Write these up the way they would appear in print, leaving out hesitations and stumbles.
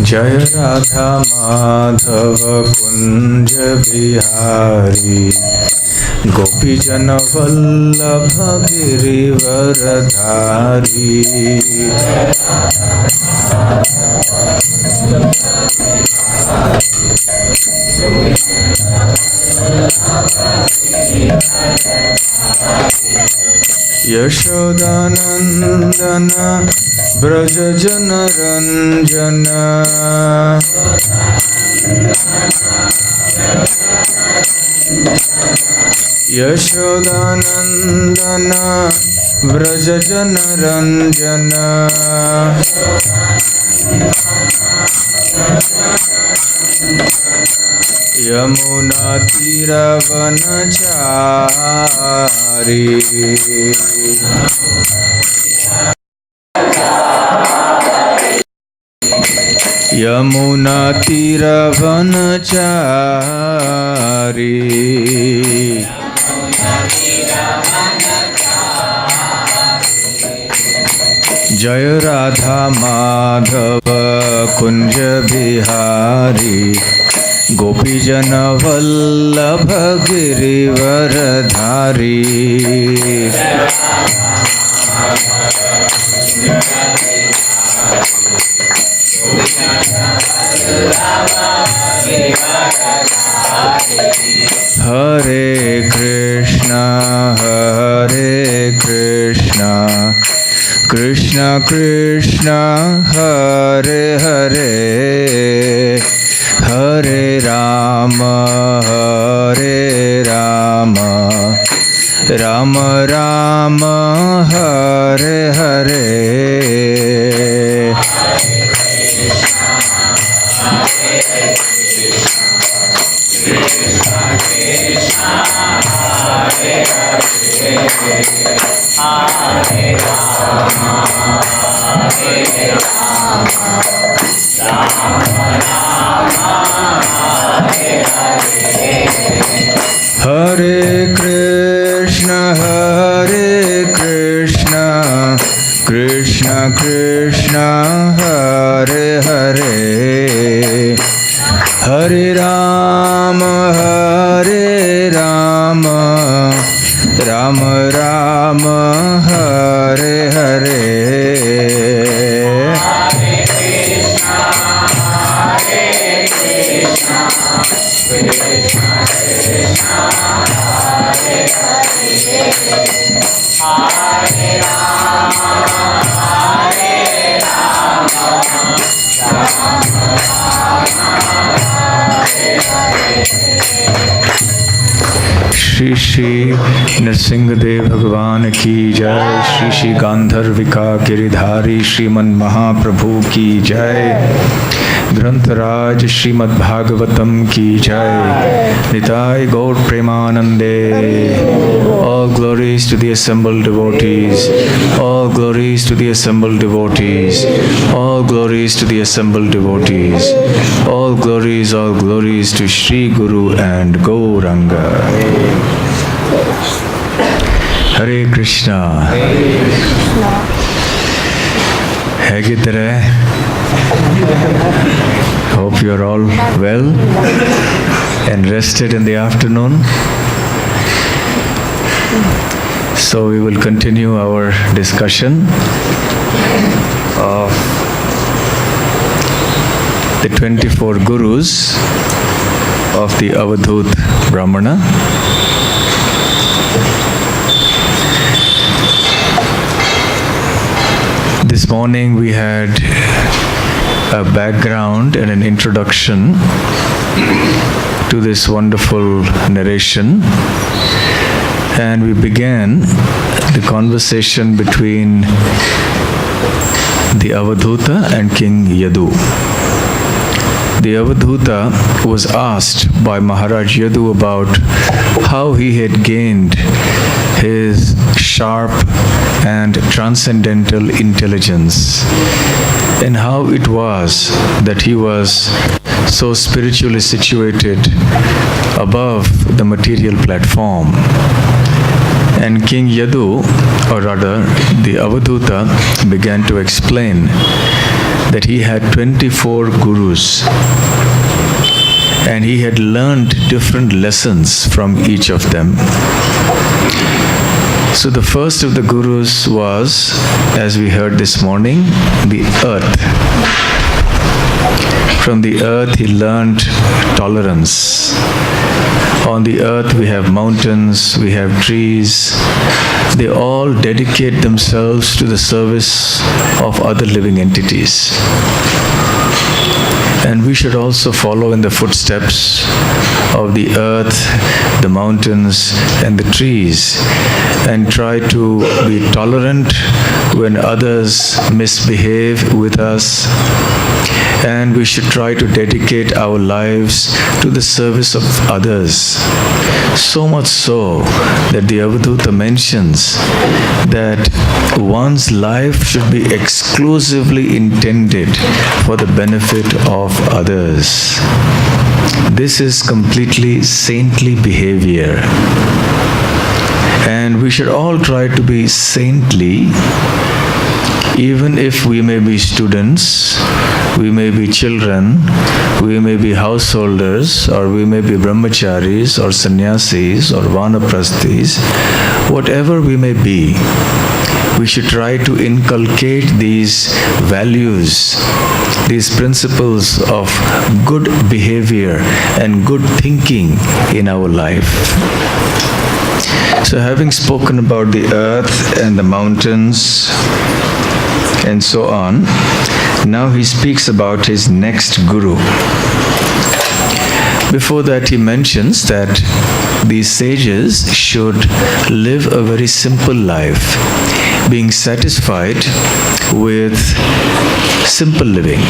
Jai Radha Madhava Kunja Bihari Gopi Jana Vallabha Girivaradhari Yashodanandana Braja Jana Ranjana Yashodanandana Braja Jana Ranjana Yamuna Tira Vanachari Yamuna Tira Vanachari Jaya Radha Madhava Kunja Bihari Gopi Jana Vallabha Girivaradhari Hare Krishna Krishna Krishna Hare Hare Hare Rama Rama Rama Hare Hare Hare Krishna Krishna Krishna Hare Hare Hare Rama Rama Rama Hare Hare Shri Shri Nrsimhadev Bhagavan ki jai, Shri Shri Gandharvika Giridhari Shriman Mahaprabhu ki jai, Grantharaj Srimad Bhagavatam ki jai, Nitai Gaur Premanande. All glories to the assembled devotees, all glories to the assembled devotees, all glories to the assembled devotees, all glories to Shri Guru and Gauranga. Hare Krishna. Hegidre. Hope you are all well and rested in the afternoon. So we will continue our discussion of the 24 Gurus of the Avadhut Brahmana. This morning we had a background and an introduction to this wonderful narration, and we began the conversation between the Avadhuta and King Yadu. The Avadhuta was asked by Maharaj Yadu about how he had gained his sharp and transcendental intelligence, and how it was that he was so spiritually situated above the material platform. And King Yadu, or rather the Avadhuta, began to explain that he had 24 gurus and he had learned different lessons from each of them. So the first of the gurus was, as we heard this morning, the earth. From the earth he learned tolerance. On the earth we have mountains, we have trees. They all dedicate themselves to the service of other living entities. And we should also follow in the footsteps of the earth, the mountains, and the trees, and try to be tolerant when others misbehave with us. And we should try to dedicate our lives to the service of others. So much so that the Avadhuta mentions that one's life should be exclusively intended for the benefit of others. This is completely saintly behavior. And we should all try to be saintly, even if we may be students, we may be children, we may be householders, or we may be brahmacharis, or sannyasis, or vanaprasthis, whatever we may be, we should try to inculcate these values, these principles of good behavior and good thinking in our life. So having spoken about the earth and the mountains and so on, now he speaks about his next guru. Before that he mentions that these sages should live a very simple life, being satisfied with simple living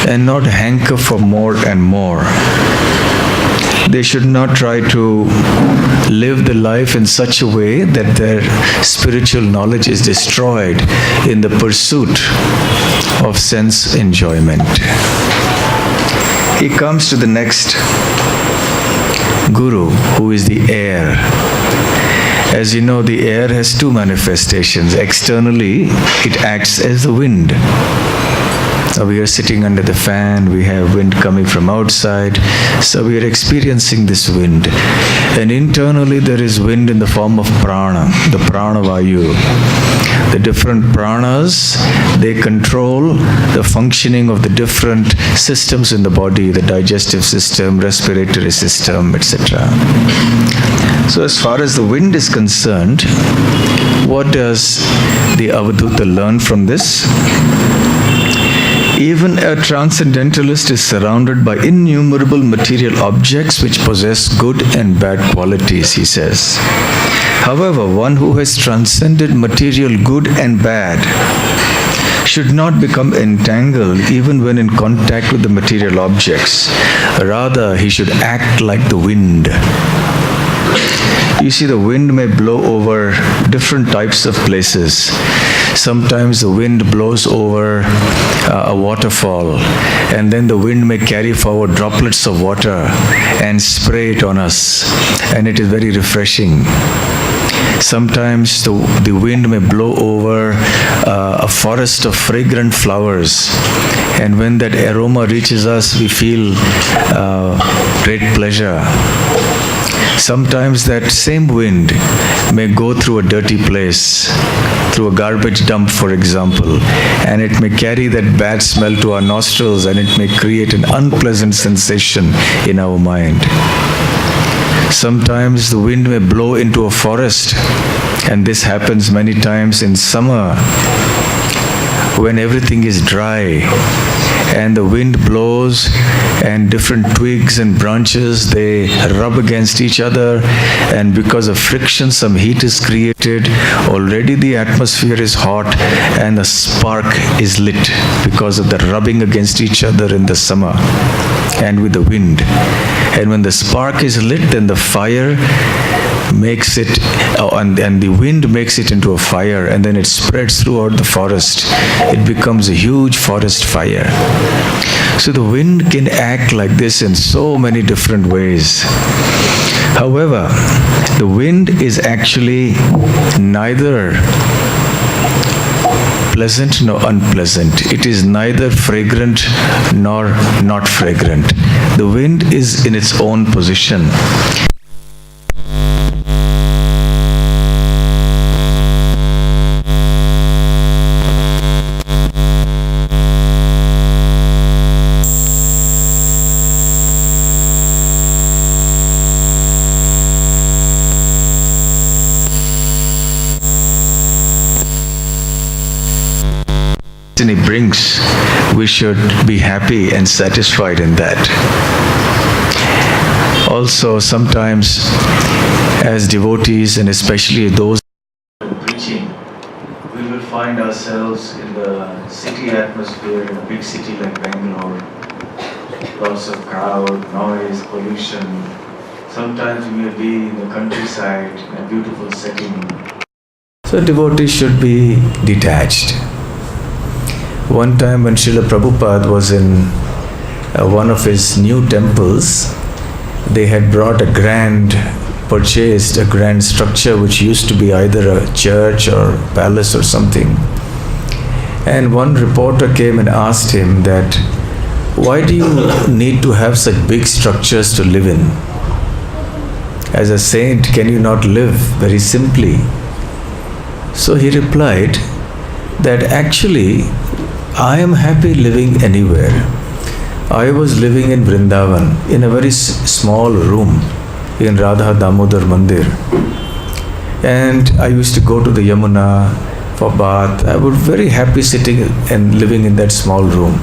and not hanker for more and more. They should not try to live the life in such a way that their spiritual knowledge is destroyed in the pursuit of sense enjoyment. He comes to the next guru, who is the air. As you know, the air has two manifestations. Externally, it acts as the wind. We are sitting under the fan, we have wind coming from outside, so we are experiencing this wind. And internally there is wind in the form of prana, the prana vayu. The different pranas, they control the functioning of the different systems in the body, the digestive system, respiratory system, etc. So as far as the wind is concerned, what does the Avadhuta learn from this? Even a transcendentalist is surrounded by innumerable material objects which possess good and bad qualities, he says. However, one who has transcended material good and bad should not become entangled even when in contact with the material objects. Rather, he should act like the wind. You see, the wind may blow over different types of places. Sometimes the wind blows over a waterfall, and then the wind may carry forward droplets of water and spray it on us, and it is very refreshing. Sometimes the wind may blow over a forest of fragrant flowers, and when that aroma reaches us, we feel great pleasure. Sometimes that same wind may go through a dirty place, through a garbage dump, for example, and it may carry that bad smell to our nostrils, and it may create an unpleasant sensation in our mind. Sometimes the wind may blow into a forest, and this happens many times in summer when everything is dry and the wind blows and different twigs and branches, they rub against each other, and because of friction some heat is created. Already the atmosphere is hot and a spark is lit because of the rubbing against each other in the summer and with the wind. And when the spark is lit, then the fire makes it, and the wind makes it into a fire, and then it spreads throughout the forest. It becomes a huge forest fire. So the wind can act like this in so many different ways. However, the wind is actually neither pleasant nor unpleasant. It is neither fragrant nor not fragrant. The wind is in its own position. He brings, we should be happy and satisfied in that. Also, sometimes as devotees, and especially those preaching, we will find ourselves in the city atmosphere, in a big city like Bangalore. Lots of crowd, noise, pollution. Sometimes we may be in the countryside, in a beautiful setting. So devotees should be detached. One time when Srila Prabhupada was in one of his new temples, they had purchased a grand structure which used to be either a church or palace or something. And one reporter came and asked him that, why do you need to have such big structures to live in? As a saint, can you not live very simply? So he replied that actually, I am happy living anywhere. I was living in Vrindavan in a very small room in Radha Damodar Mandir. And I used to go to the Yamuna for bath. I was very happy sitting and living in that small room.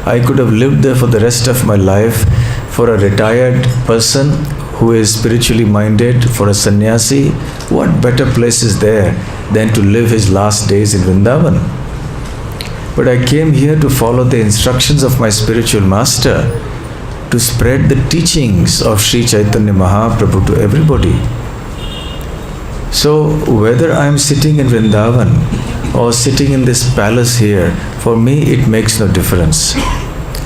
I could have lived there for the rest of my life. For a retired person who is spiritually minded, for a sannyasi, what better place is there than to live his last days in Vrindavan? But I came here to follow the instructions of my spiritual master, to spread the teachings of Sri Chaitanya Mahaprabhu to everybody. So whether I am sitting in Vrindavan or sitting in this palace here, for me it makes no difference.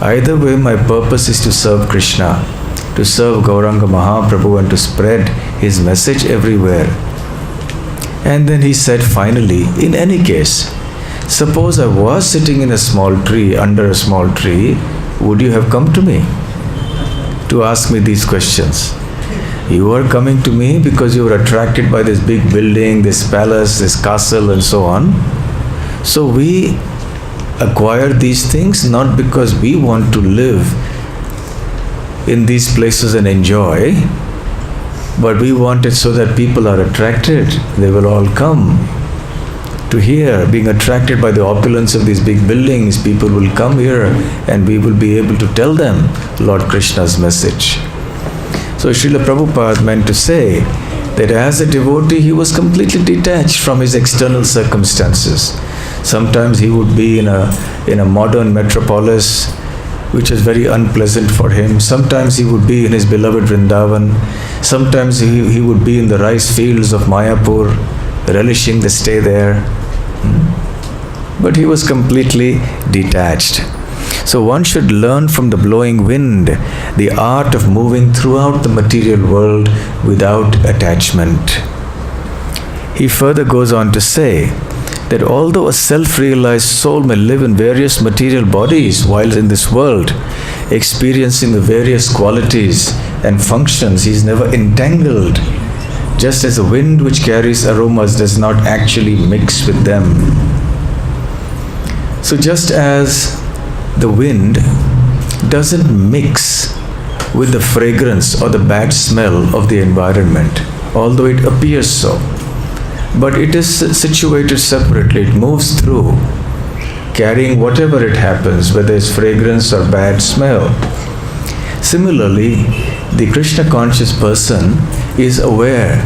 Either way, my purpose is to serve Krishna, to serve Gauranga Mahaprabhu, and to spread his message everywhere. And then he said finally, in any case, suppose I was sitting in a small tree, under a small tree, would you have come to me to ask me these questions? You are coming to me because you are attracted by this big building, this palace, this castle, and so on. So we acquire these things not because we want to live in these places and enjoy, but we want it so that people are attracted. They will all come to here, being attracted by the opulence of these big buildings. People will come here and we will be able to tell them Lord Krishna's message. So Srila Prabhupada meant to say that as a devotee, he was completely detached from his external circumstances. Sometimes he would be in a modern metropolis, which was very unpleasant for him. Sometimes he would be in his beloved Vrindavan. Sometimes he would be in the rice fields of Mayapur, relishing the stay there. But he was completely detached. So one should learn from the blowing wind the art of moving throughout the material world without attachment. He further goes on to say that although a self-realized soul may live in various material bodies while in this world, experiencing the various qualities and functions, he is never entangled. Just as the wind which carries aromas does not actually mix with them. So just as the wind doesn't mix with the fragrance or the bad smell of the environment, although it appears so, but it is situated separately. It moves through, carrying whatever it happens, whether it's fragrance or bad smell. Similarly, the Krishna conscious person is aware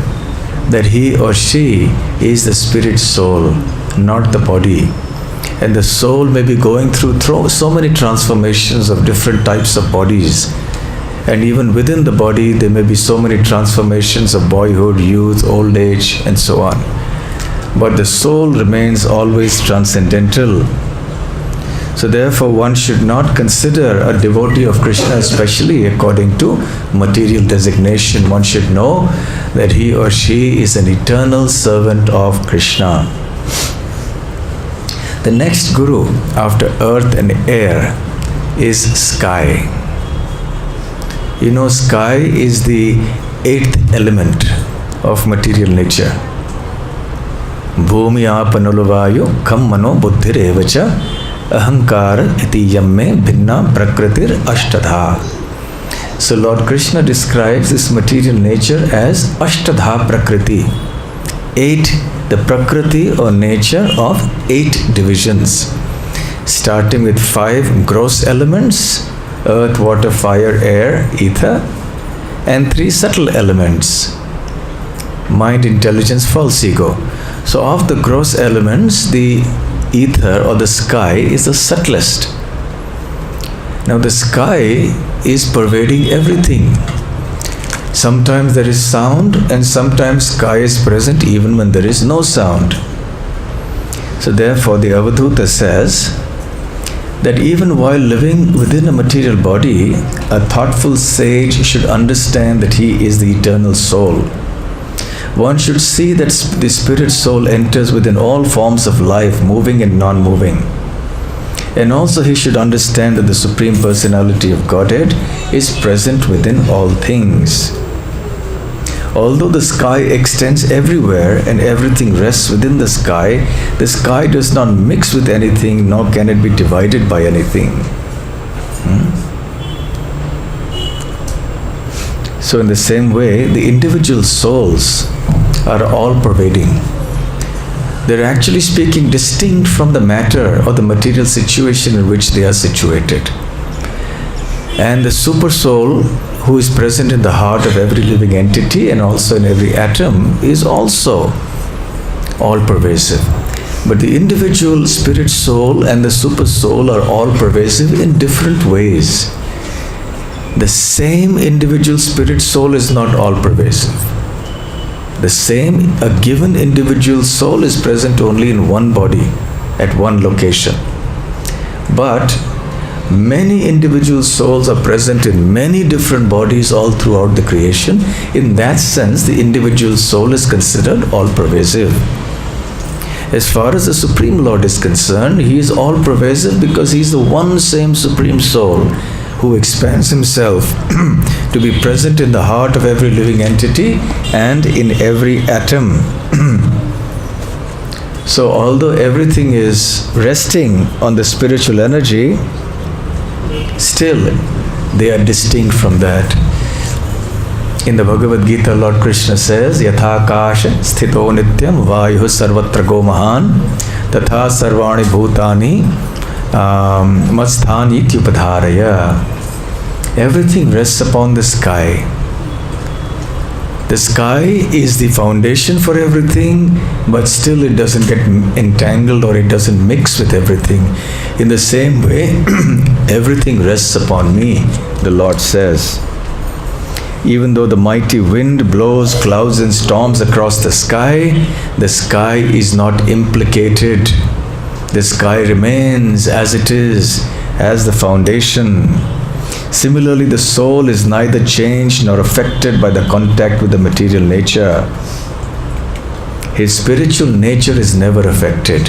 that he or she is the spirit soul, not the body. And the soul may be going through so many transformations of different types of bodies. And even within the body, there may be so many transformations of boyhood, youth, old age, and so on. But the soul remains always transcendental. So therefore, one should not consider a devotee of Krishna, especially according to material designation. One should know that he or she is an eternal servant of Krishna. The next guru after earth and air is sky. You know, sky is the 8th element of material nature. Bhumi apanulavayu kam mano buddhir evacha ahankara iti yamme bhinna prakritir ashtadha. So Lord Krishna describes this material nature as ashtadha prakriti. 8, the prakriti or nature of 8 divisions, starting with 5 gross elements, earth, water, fire, air, ether, and 3 subtle elements, mind, intelligence, false ego. So of the gross elements, the ether or the sky is the subtlest. Now the sky is pervading everything. Sometimes there is sound, and sometimes sky is present even when there is no sound. So therefore the Avadhuta says that even while living within a material body, a thoughtful sage should understand that he is the eternal soul. One should see that the spirit soul enters within all forms of life, moving and non-moving. And also he should understand that the Supreme Personality of Godhead is present within all things. Although the sky extends everywhere and everything rests within the sky does not mix with anything, nor can it be divided by anything. So in the same way, the individual souls are all pervading. They're actually speaking distinct from the matter or the material situation in which they are situated. And the super soul, who is present in the heart of every living entity and also in every atom, is also all pervasive. But the individual spirit soul and the super soul are all pervasive in different ways. The same individual spirit soul is not all pervasive. A given individual soul is present only in one body, at one location. But many individual souls are present in many different bodies all throughout the creation. In that sense, the individual soul is considered all-pervasive. As far as the Supreme Lord is concerned, he is all-pervasive because he is the one same Supreme Soul who expands himself to be present in the heart of every living entity and in every atom. So although everything is resting on the spiritual energy, still they are distinct from that. In the Bhagavad Gita, Lord Krishna says, Yatha kasha sthito nityam vayuh sarvatra go mahan tatha sarvani bhutani masthani tyupadharaya. Everything rests upon the sky. The sky is the foundation for everything, but still it doesn't get entangled or it doesn't mix with everything. In the same way, everything rests upon me, the Lord says. Even though the mighty wind blows clouds and storms across the sky is not implicated. The sky remains as it is, as the foundation. Similarly, the soul is neither changed nor affected by the contact with the material nature. His spiritual nature is never affected.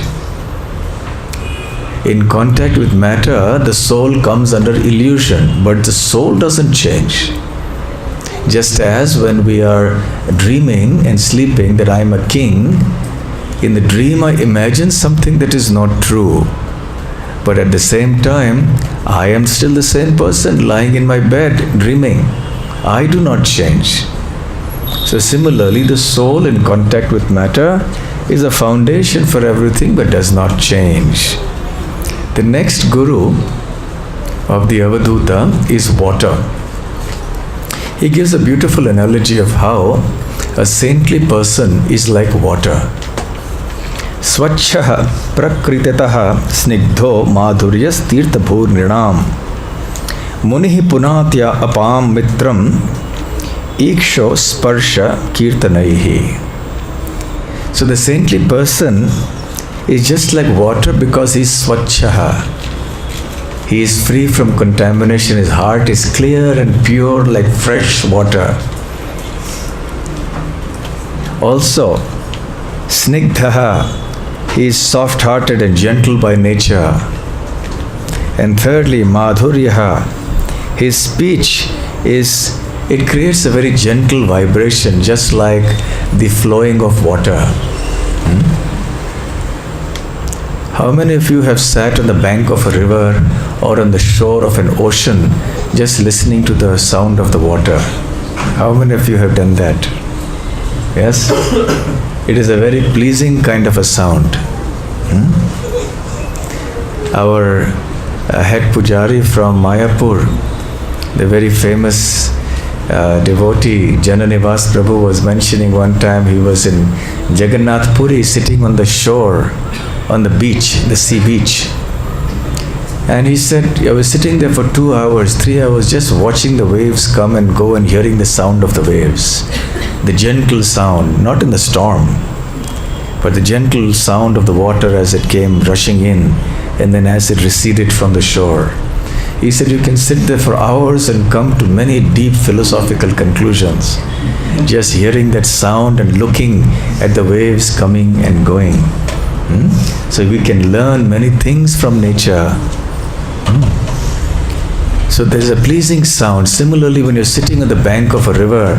In contact with matter, the soul comes under illusion, but the soul doesn't change. Just as when we are dreaming and sleeping that I am a king, in the dream I imagine something that is not true. But at the same time, I am still the same person lying in my bed, dreaming. I do not change. So similarly, the soul in contact with matter is a foundation for everything but does not change. The next guru of the Avadhuta is water. He gives a beautiful analogy of how a saintly person is like water. Swachha prakritataha snigdho madhuryas tirthabhurnrinam Munihi punatya apam mitram iksho sparsha kirtanaihi. So the saintly person is just like water because he is swachchaha. He is free from contamination. His heart is clear and pure like fresh water. Also, snigdhaha, he is soft-hearted and gentle by nature. And thirdly, madhuryaha, his speech it creates a very gentle vibration, just like the flowing of water. How many of you have sat on the bank of a river or on the shore of an ocean just listening to the sound of the water? How many of you have done that? Yes? It is a very pleasing kind of a sound. Our head pujari from Mayapur, the very famous devotee Jananivas Prabhu, was mentioning one time he was in Jagannath Puri sitting on the shore, on the beach, the sea beach. And he said, I was sitting there for 2 hours, 3 hours, just watching the waves come and go and hearing the sound of the waves. The gentle sound, not in the storm, but the gentle sound of the water as it came rushing in and then as it receded from the shore. He said, you can sit there for hours and come to many deep philosophical conclusions, just hearing that sound and looking at the waves coming and going. So we can learn many things from nature. So there's a pleasing sound. Similarly, when you're sitting on the bank of a river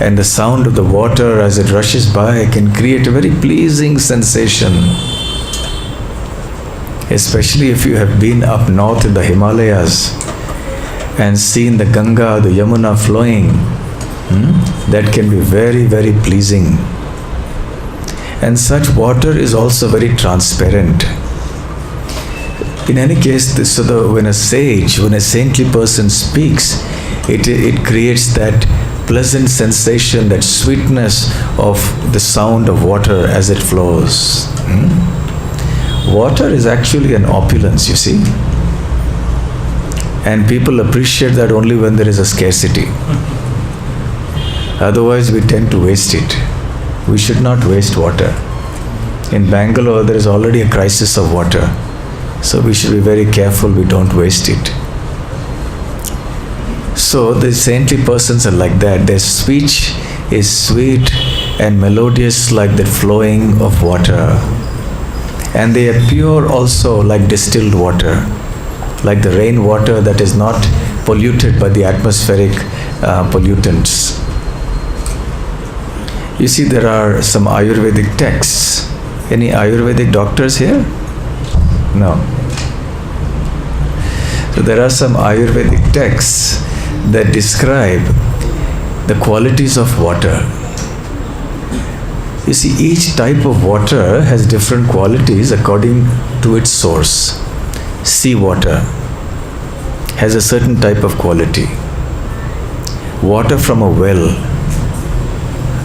and the sound of the water as it rushes by can create a very pleasing sensation. Especially if you have been up north in the Himalayas and seen the Ganga, the Yamuna flowing, that can be very, very pleasing. And such water is also very transparent. In any case, when a sage, when a saintly person speaks, it creates that pleasant sensation, that sweetness of the sound of water as it flows. Water is actually an opulence, you see. And people appreciate that only when there is a scarcity. Otherwise, we tend to waste it. We should not waste water. In Bangalore, there is already a crisis of water. So we should be very careful we don't waste it. So the saintly persons are like that. Their speech is sweet and melodious like the flowing of water. And they are pure also like distilled water, like the rainwater that is not polluted by the atmospheric pollutants. You see, there are some Ayurvedic texts. Any Ayurvedic doctors here? No. So there are some Ayurvedic texts that describe the qualities of water. You see, each type of water has different qualities according to its source. Seawater has a certain type of quality. Water from a well,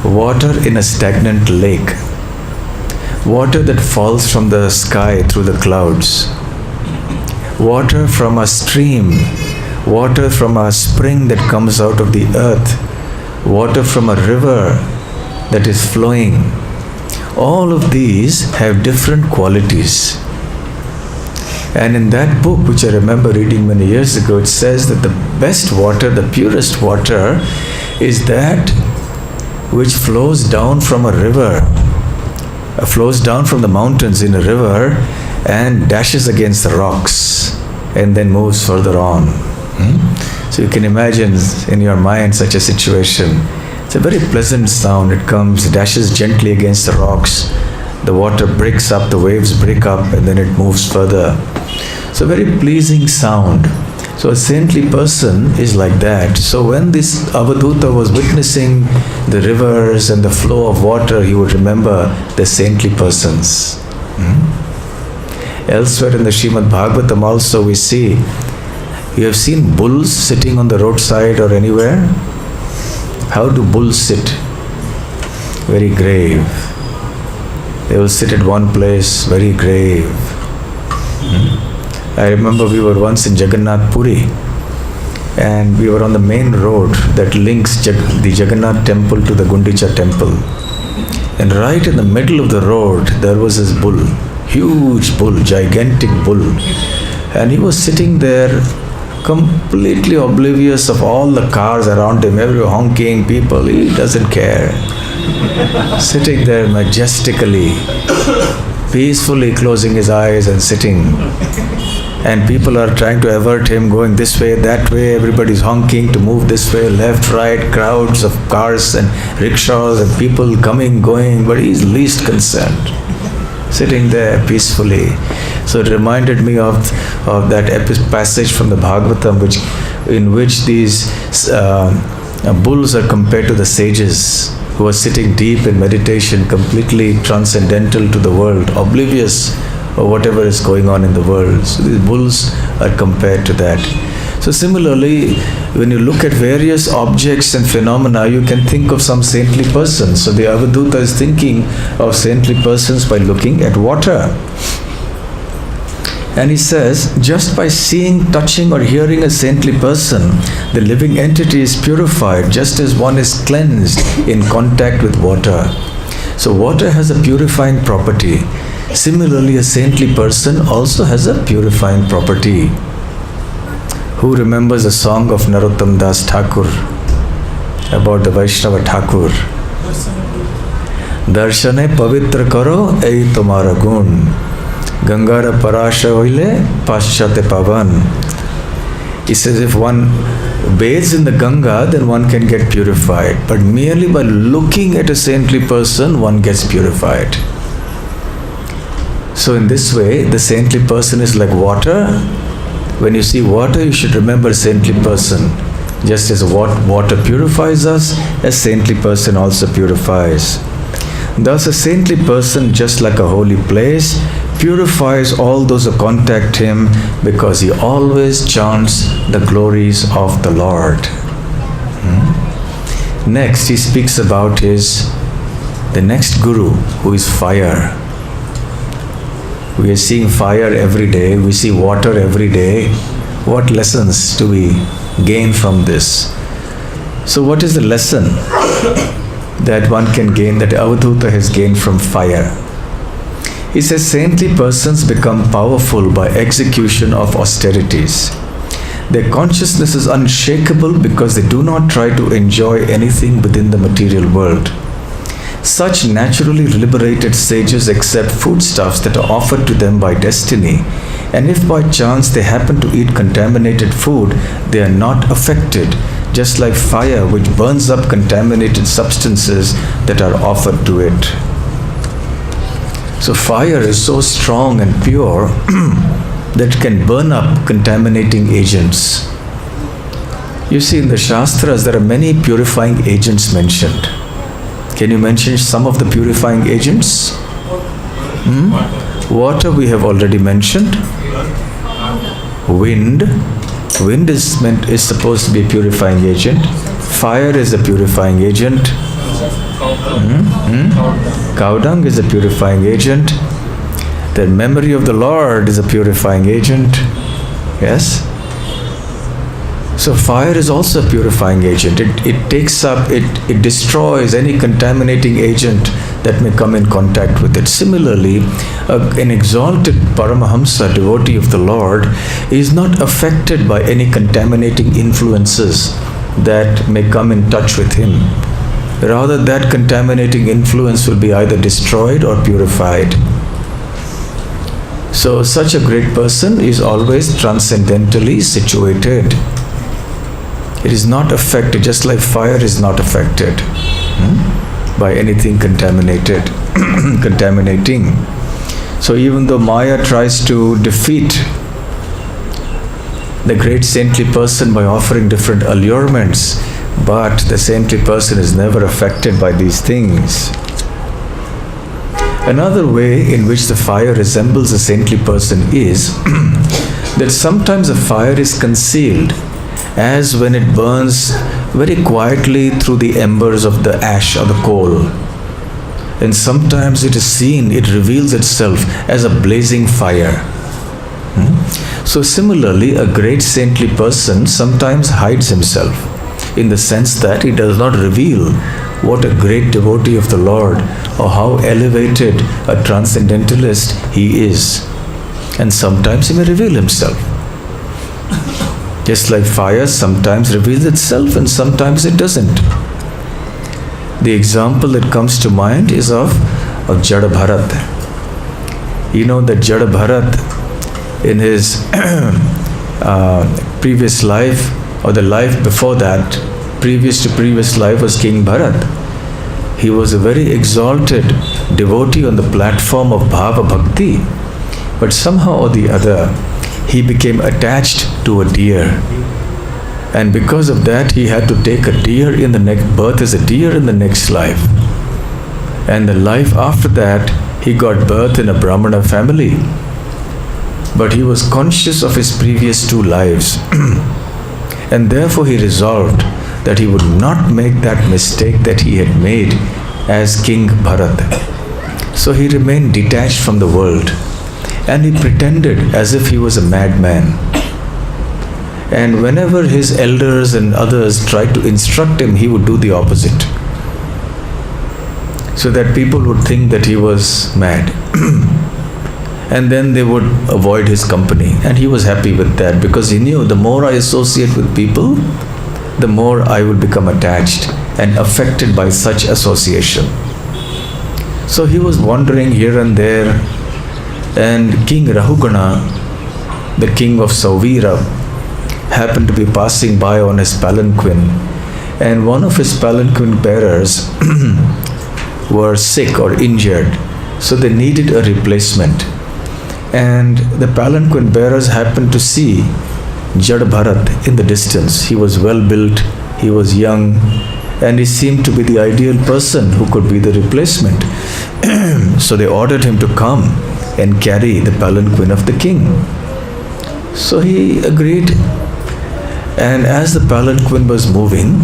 water in a stagnant lake, water that falls from the sky through the clouds, water from a stream, water from a spring that comes out of the earth, water from a river that is flowing. All of these have different qualities. And in that book, which I remember reading many years ago, it says that the best water, the purest water, is that which flows down from a river, flows down from the mountains in a river and dashes against the rocks and then moves further on. So you can imagine in your mind such a situation. It's a very pleasant sound. It comes, dashes gently against the rocks. The water breaks up, the waves break up, and then it moves further. So very pleasing sound. So a saintly person is like that. So when this Avadhuta was witnessing the rivers and the flow of water, he would remember the saintly persons. Elsewhere in the Srimad Bhagavatam also we see, you have seen bulls sitting on the roadside or anywhere? How do bulls sit? Very grave. They will sit at one place, very grave. I remember we were once in Jagannath Puri and we were on the main road that links the Jagannath temple to the Gundicha temple. And right in the middle of the road, there was this bull, huge bull, gigantic bull. And he was sitting there completely oblivious of all the cars around him, every honking people, he doesn't care. Sitting there majestically, peacefully closing his eyes and sitting. And people are trying to avert him, going this way, that way, everybody's honking to move this way, left, right, crowds of cars and rickshaws and people coming, going, but he's least concerned, sitting there peacefully. So it reminded me of that passage from the Bhagavatam, in which these bulls are compared to the sages who are sitting deep in meditation, completely transcendental to the world, oblivious of whatever is going on in the world. So these bulls are compared to that. So similarly, when you look at various objects and phenomena, you can think of some saintly persons. So the Avadhuta is thinking of saintly persons by looking at water. And he says, just by seeing, touching or hearing a saintly person, the living entity is purified, just as one is cleansed in contact with water. So water has a purifying property. Similarly, a saintly person also has a purifying property. Who remembers a song of Narottam Das Thakur about the Vaishnava Thakur? Darshane pavitra karo ei tumhara gun, Gangara parasha hoile paschate pavan. He says if one bathes in the Ganga, then one can get purified. But merely by looking at a saintly person, one gets purified. So in this way, the saintly person is like water. When you see water, you should remember a saintly person. Just as water purifies us, a saintly person also purifies. Thus a saintly person, just like a holy place, purifies all those who contact him, because he always chants the glories of the Lord. Next, he speaks about the next guru, who is fire. We are seeing fire every day, we see water every day. What lessons do we gain from this? So what is the lesson that one can gain, that Avadhuta has gained from fire? He says, saintly persons become powerful by execution of austerities. Their consciousness is unshakable because they do not try to enjoy anything within the material world. Such naturally liberated sages accept foodstuffs that are offered to them by destiny, and if by chance they happen to eat contaminated food, they are not affected, just like fire which burns up contaminated substances that are offered to it. So fire is so strong and pure that it can burn up contaminating agents. You see, in the Shastras, there are many purifying agents mentioned. Can you mention some of the purifying agents? Water we have already mentioned. Wind is supposed to be a purifying agent. Fire is a purifying agent. Cow dung is a purifying agent. The memory of the Lord is a purifying agent. Yes? So fire is also a purifying agent. It takes up, it destroys any contaminating agent that may come in contact with it. Similarly, an exalted Paramahamsa, devotee of the Lord, is not affected by any contaminating influences that may come in touch with him. Rather, that contaminating influence will be either destroyed or purified. So such a great person is always transcendentally situated. It is not affected, just like fire is not affected by anything contaminating. So even though Maya tries to defeat the great saintly person by offering different allurements, but the saintly person is never affected by these things. Another way in which the fire resembles a saintly person is that sometimes a fire is concealed, as when it burns very quietly through the embers of the ash or the coal. And sometimes it is seen, it reveals itself as a blazing fire. So similarly, a great saintly person sometimes hides himself, in the sense that he does not reveal what a great devotee of the Lord or how elevated a transcendentalist he is. And sometimes he may reveal himself. Just like fire sometimes reveals itself and sometimes it doesn't. The example that comes to mind is of Jada Bharat. You know that Jada Bharat, in his previous life, or the life before that, previous to previous life, was King Bharat. He was a very exalted devotee on the platform of Bhava Bhakti, but somehow or the other, he became attached to a deer. And because of that, he had to take a deer in the next birth as a deer in the next life. And the life after that, he got birth in a Brahmana family. But he was conscious of his previous two lives. And therefore he resolved that he would not make that mistake that he had made as King Bharat. So he remained detached from the world. And he pretended as if he was a madman. And whenever his elders and others tried to instruct him, he would do the opposite, so that people would think that he was mad. And then they would avoid his company. And he was happy with that, because he knew the more I associate with people, the more I will become attached and affected by such association. So he was wandering here and there, and King Rahugana, the king of Sauvira, happened to be passing by on his palanquin, and one of his palanquin bearers were sick or injured, so they needed a replacement. And the palanquin bearers happened to see Jada Bharat in the distance. He was well built, he was young, and he seemed to be the ideal person who could be the replacement. So they ordered him to come and carry the palanquin of the king. So he agreed. And as the palanquin was moving,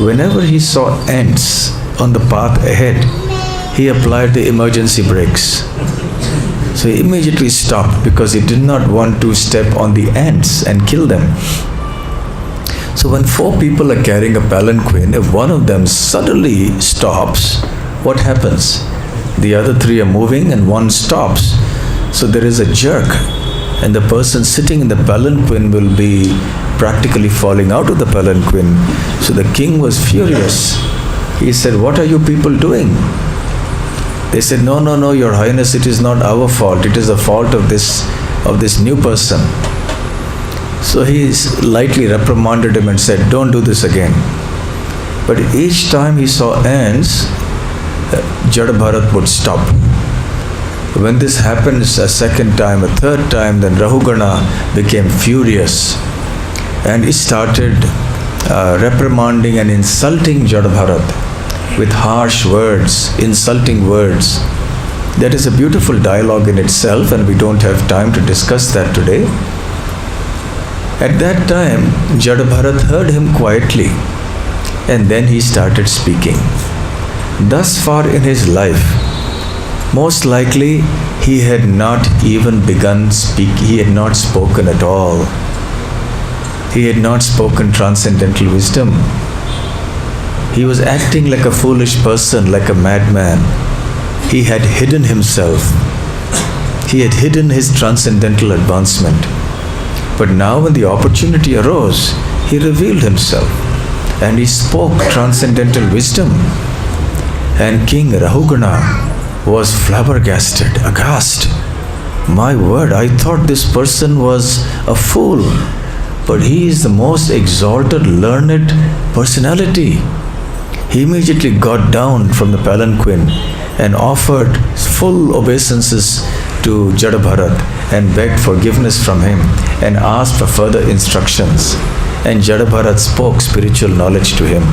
whenever he saw ants on the path ahead, he applied the emergency brakes. So he immediately stopped, because he did not want to step on the ants and kill them. So when 4 people are carrying a palanquin, if one of them suddenly stops, what happens? The other 3 are moving and one stops. So there is a jerk, and the person sitting in the palanquin will be practically falling out of the palanquin. So the king was furious. He said, "What are you people doing?" They said, No, Your Highness, it is not our fault. It is the fault of this new person." So he lightly reprimanded him and said, "Don't do this again." But each time he saw ants, Jada Bharat would stop. When this happens a second time, a third time, then Rahugana became furious. And he started reprimanding and insulting Jada Bharat with harsh words, insulting words. That is a beautiful dialogue in itself, and we don't have time to discuss that today. At that time, Jada Bharat heard him quietly, and then he started speaking. Thus far in his life, most likely he had not even begun speaking, he had not spoken at all. He had not spoken transcendental wisdom. He was acting like a foolish person, like a madman. He had hidden himself. He had hidden his transcendental advancement. But now when the opportunity arose, he revealed himself and he spoke transcendental wisdom. And King Rahugana was flabbergasted, aghast. My word, I thought this person was a fool, but he is the most exalted, learned personality. He immediately got down from the palanquin and offered full obeisances to Jada Bharat and begged forgiveness from him and asked for further instructions. And Jada Bharat spoke spiritual knowledge to him.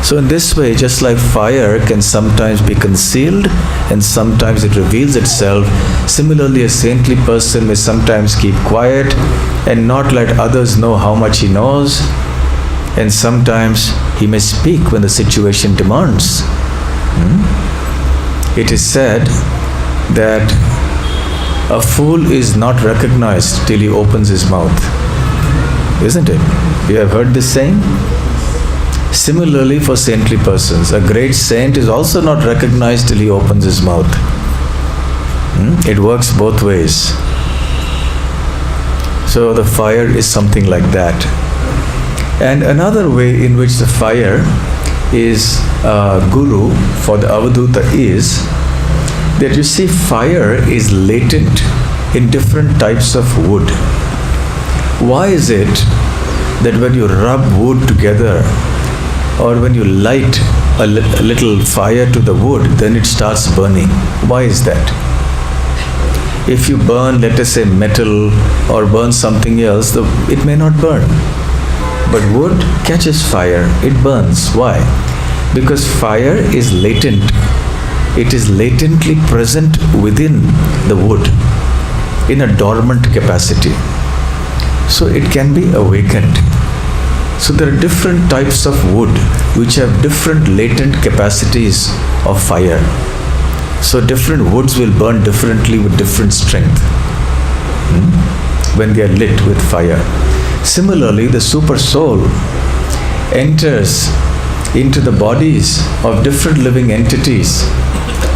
So in this way, just like fire can sometimes be concealed and sometimes it reveals itself, similarly a saintly person may sometimes keep quiet and not let others know how much he knows, and sometimes he may speak when the situation demands. It is said that A fool is not recognized till he opens his mouth. Isn't it? You have heard this saying? Similarly for saintly persons, a great saint is also not recognized till he opens his mouth. It works both ways. So the fire is something like that. And another way in which the fire is guru for the Avadhuta is that you see fire is latent in different types of wood. Why is it that when you rub wood together or when you light a little fire to the wood, then it starts burning? Why is that? If you burn, let us say, metal or burn something else, it may not burn. But wood catches fire, it burns. Why? Because fire is latent. It is latently present within the wood in a dormant capacity. So it can be awakened. So there are different types of wood which have different latent capacities of fire. So different woods will burn differently with different strength when they are lit with fire. Similarly, the super soul enters into the bodies of different living entities.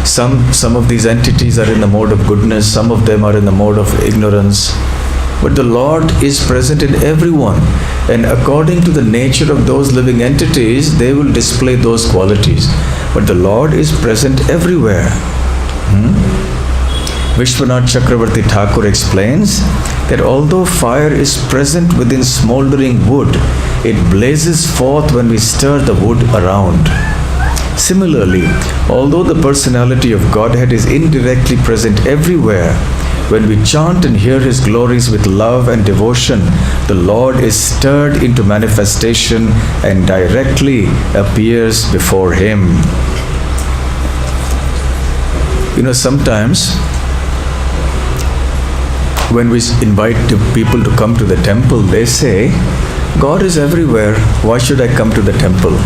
Some of these entities are in the mode of goodness, some of them are in the mode of ignorance. But the Lord is present in everyone, and according to the nature of those living entities, they will display those qualities. But the Lord is present everywhere. Vishwanath Chakravarti Thakur explains that although fire is present within smoldering wood, it blazes forth when we stir the wood around. Similarly, although the personality of Godhead is indirectly present everywhere, when we chant and hear His glories with love and devotion, the Lord is stirred into manifestation and directly appears before Him. Sometimes when we invite people to come to the temple, they say, God is everywhere, why should I come to the temple?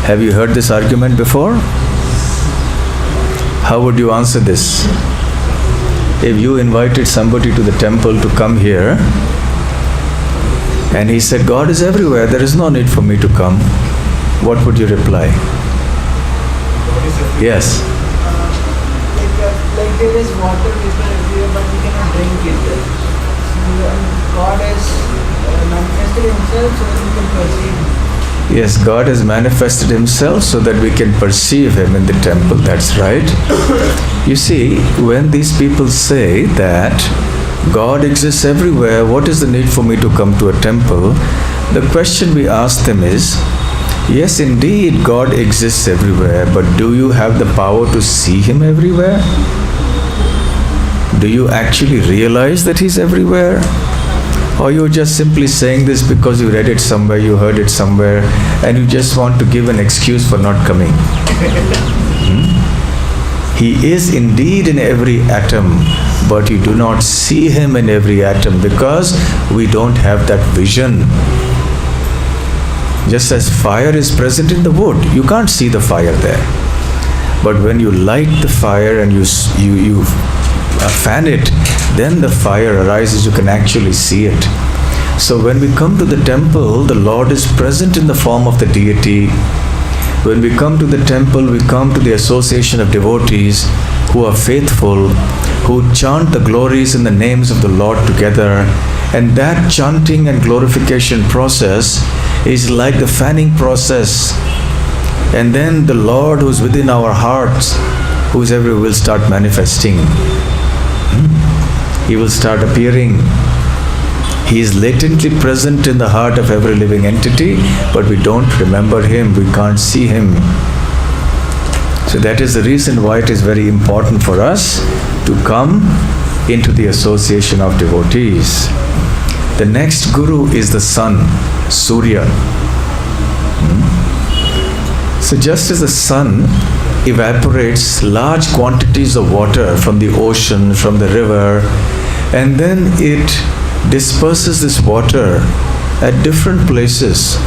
Have you heard this argument before? How would you answer this? If you invited somebody to the temple to come here, and he said, God is everywhere, there is no need for me to come, what would you reply? Yes. Like there is water vapor everywhere, but we cannot drink it. So God has manifested Himself so that we can perceive Him. Yes, God has manifested Himself so that we can perceive Him in the temple. That's right. You see, when these people say that God exists everywhere, what is the need for me to come to a temple? The question we ask them is, yes, indeed, God exists everywhere, but do you have the power to see Him everywhere? Do you actually realize that He's everywhere? Or you're just simply saying this because you read it somewhere, you heard it somewhere, and you just want to give an excuse for not coming? He is indeed in every atom, but you do not see Him in every atom because we don't have that vision. Just as fire is present in the wood, you can't see the fire there. But when you light the fire and you fan it, then the fire arises, you can actually see it. So when we come to the temple, the Lord is present in the form of the deity. When we come to the temple, we come to the association of devotees who are faithful, who chant the glories in the names of the Lord together. And that chanting and glorification process is like the fanning process. And then the Lord who's within our hearts, who's everywhere, will start manifesting. He will start appearing. He is latently present in the heart of every living entity, but we don't remember Him, we can't see Him. So that is the reason why it is very important for us to come into the association of devotees. The next guru is the sun, Surya. So just as the sun evaporates large quantities of water from the ocean, from the river, and then it disperses this water at different places.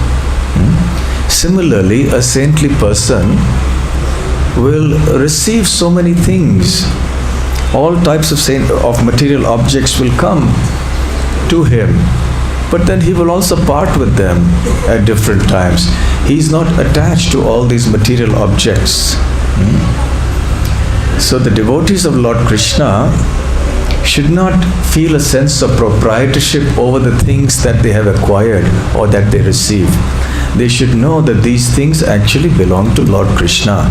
Similarly, a saintly person will receive so many things all types of material objects will come to him. But then he will also part with them at different times. He is not attached to all these material objects. So the devotees of Lord Krishna should not feel a sense of proprietorship over the things that they have acquired or that they receive. They should know that these things actually belong to Lord Krishna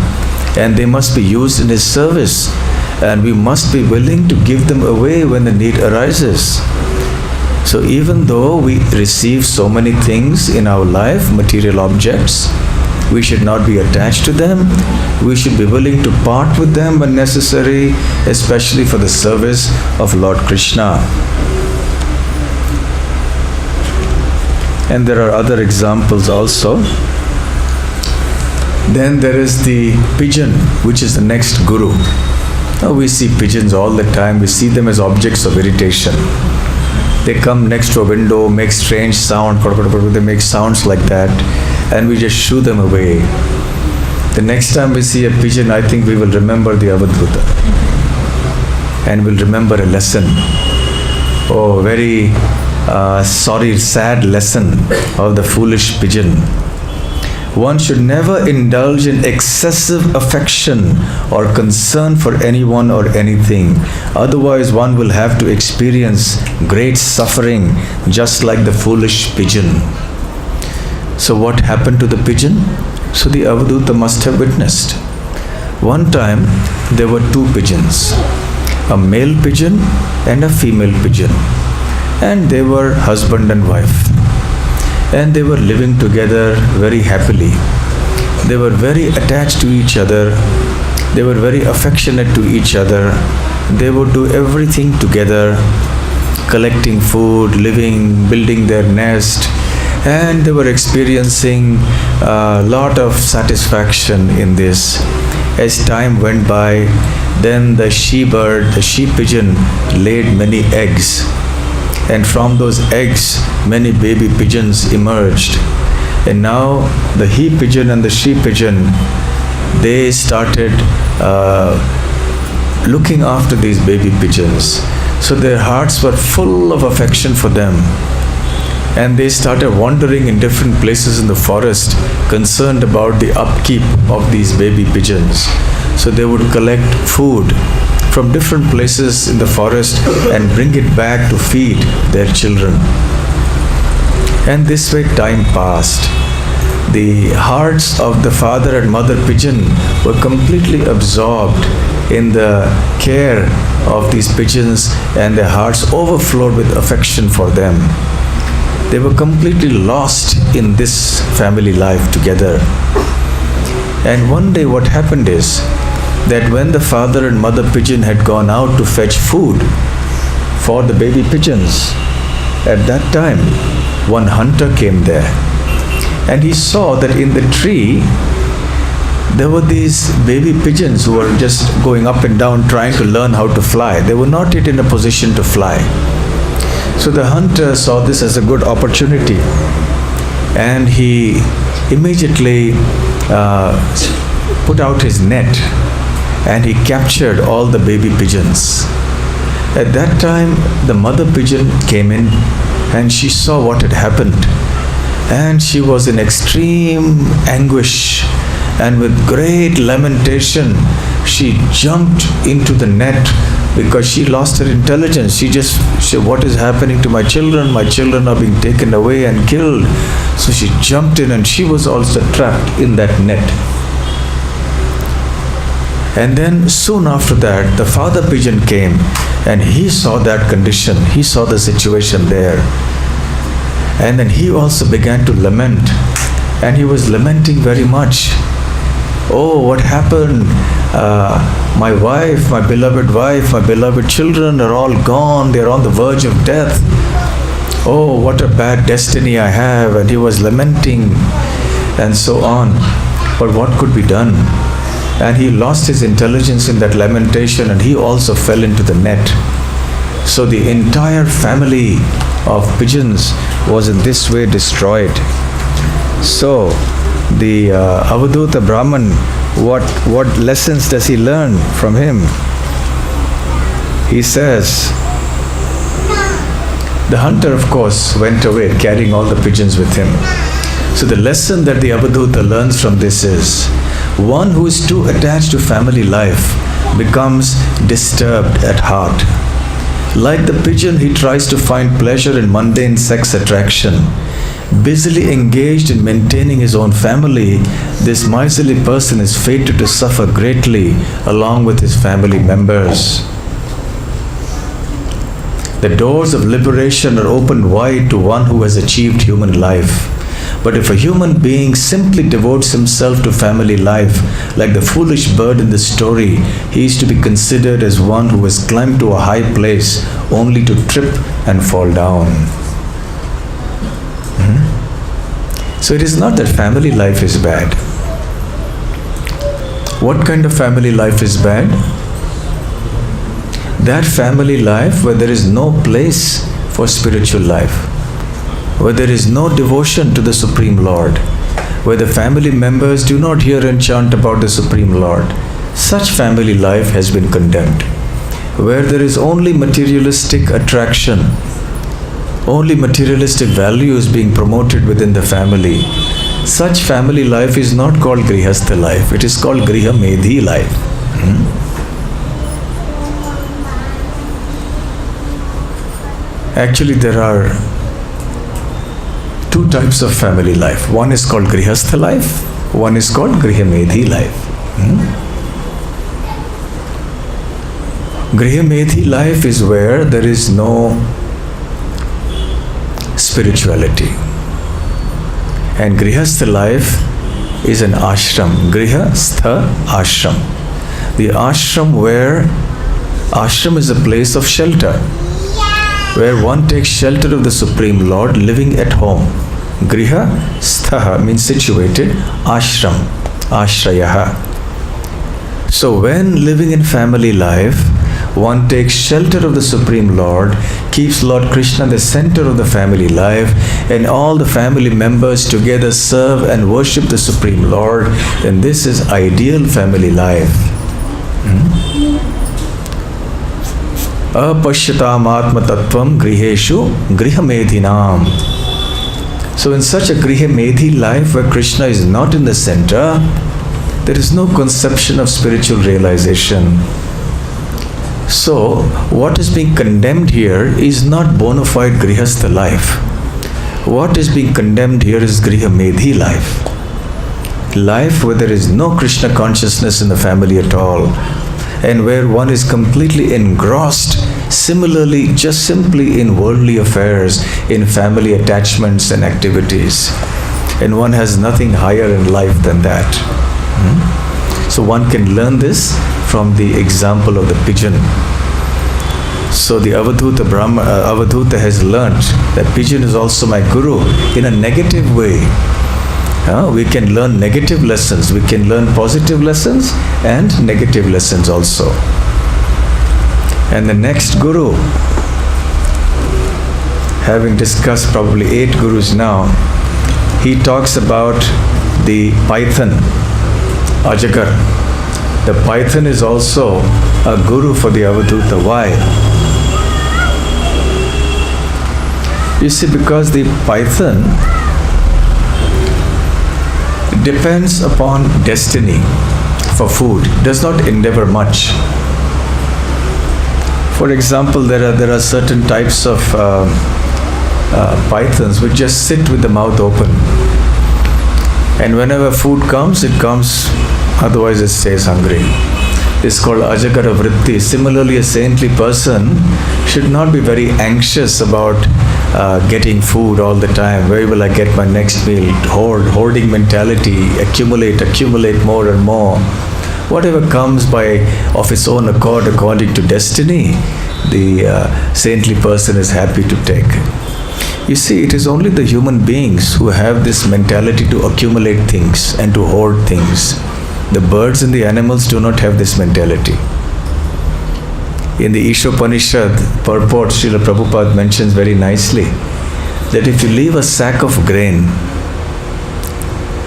and they must be used in His service, and we must be willing to give them away when the need arises. So even though we receive so many things in our life, material objects, we should not be attached to them. We should be willing to part with them when necessary, especially for the service of Lord Krishna. And there are other examples also. Then there is the pigeon, which is the next guru. Now we see pigeons all the time. We see them as objects of irritation. They come next to a window, make strange sound, they make sounds like that, and we just shoo them away. The next time we see a pigeon, I think we will remember the Avadhuta and will remember a lesson. Oh, very sorry, sad lesson of the foolish pigeon. One should never indulge in excessive affection or concern for anyone or anything. Otherwise, one will have to experience great suffering, just like the foolish pigeon. So what happened to the pigeon? So the Avadhuta must have witnessed. One time, there were two pigeons, a male pigeon and a female pigeon. And they were husband and wife. And they were living together very happily. They were very attached to each other. They were very affectionate to each other. They would do everything together, collecting food, living, building their nest. And they were experiencing a lot of satisfaction in this. As time went by, then the she-bird, the she-pigeon laid many eggs. And from those eggs, many baby pigeons emerged. And now the he-pigeon and the she-pigeon, they started looking after these baby pigeons. So their hearts were full of affection for them. And they started wandering in different places in the forest, concerned about the upkeep of these baby pigeons. So they would collect food from different places in the forest and bring it back to feed their children. And this way time passed. The hearts of the father and mother pigeon were completely absorbed in the care of these pigeons, and their hearts overflowed with affection for them. They were completely lost in this family life together. And one day what happened is that when the father and mother pigeon had gone out to fetch food for the baby pigeons, at that time one hunter came there, and he saw that in the tree there were these baby pigeons who were just going up and down trying to learn how to fly. They were not yet in a position to fly. So the hunter saw this as a good opportunity, and he immediately put out his net and he captured all the baby pigeons. At that time, the mother pigeon came in and she saw what had happened, and she was in extreme anguish, and with great lamentation she jumped into the net because she lost her intelligence. She said, what is happening to my children? My children are being taken away and killed. So she jumped in, and she was also trapped in that net. And then soon after that, the father pigeon came, and he saw that condition. He saw the situation there. And then he also began to lament, and he was lamenting very much. Oh, what happened? My wife, my beloved children are all gone. They are on the verge of death. Oh, what a bad destiny I have. And he was lamenting and so on. But what could be done? And he lost his intelligence in that lamentation, and he also fell into the net. So the entire family of pigeons was in this way destroyed. So the Avadhut Brahman, what lessons does he learn from him? He says, the hunter, of course, went away carrying all the pigeons with him. So the lesson that the Avadhuta learns from this is, one who is too attached to family life becomes disturbed at heart. Like the pigeon, he tries to find pleasure in mundane sex attraction. Busily engaged in maintaining his own family, this miserly person is fated to suffer greatly along with his family members. The doors of liberation are opened wide to one who has achieved human life. But if a human being simply devotes himself to family life, like the foolish bird in the story, he is to be considered as one who has climbed to a high place only to trip and fall down. So it is not that family life is bad. What kind of family life is bad? That family life where there is no place for spiritual life, where there is no devotion to the Supreme Lord, where the family members do not hear and chant about the Supreme Lord. Such family life has been condemned. Where there is only materialistic attraction, only materialistic values being promoted within the family, such family life is not called Grihastha life, it is called Griha Medhi life. Actually, there are two types of family life. One is called Grihastha life, one is called Griha Medhi life. Griha Medhi life is where there is no spirituality. And Grihastha life is an ashram. Grihastha ashram. The ashram where ashram is a place of shelter, where one takes shelter of the Supreme Lord living at home. Griha stha means situated, ashram, ashrayaha. So when living in family life, one takes shelter of the Supreme Lord, keeps Lord Krishna the center of the family life, and all the family members together serve and worship the Supreme Lord, then this is ideal family life. Apashyatam atma tattvam griheshu grihamedhinam. So in such a grihamedhi life where Krishna is not in the center, there is no conception of spiritual realization. So what is being condemned here is not bona fide grihastha life. What is being condemned here is grihamedhi life. Life where there is no Krishna consciousness in the family at all, and where one is completely engrossed, similarly, just simply in worldly affairs, in family attachments and activities. And one has nothing higher in life than that. So one can learn this from the example of the pigeon. So the Avadhuta has learnt that pigeon is also my guru in a negative way. We can learn negative lessons, we can learn positive lessons and negative lessons also. And the next guru, having discussed probably 8 gurus now, he talks about the python, Ajagar. The python is also a guru for the Avadhuta. Why? You see, because the python depends upon destiny for food, does not endeavor much. For example, there are certain types of pythons which just sit with the mouth open, and whenever food comes, it comes, otherwise it stays hungry. This is called Ajagara Vritti. Similarly, a saintly person should not be very anxious about getting food all the time. Where will I get my next meal? Hoarding mentality, accumulate more and more. Whatever comes of its own accord according to destiny, the saintly person is happy to take. You see, it is only the human beings who have this mentality to accumulate things and to hoard things. The birds and the animals do not have this mentality. In the Ishopanishad purport, Srila Prabhupada mentions very nicely that if you leave a sack of grain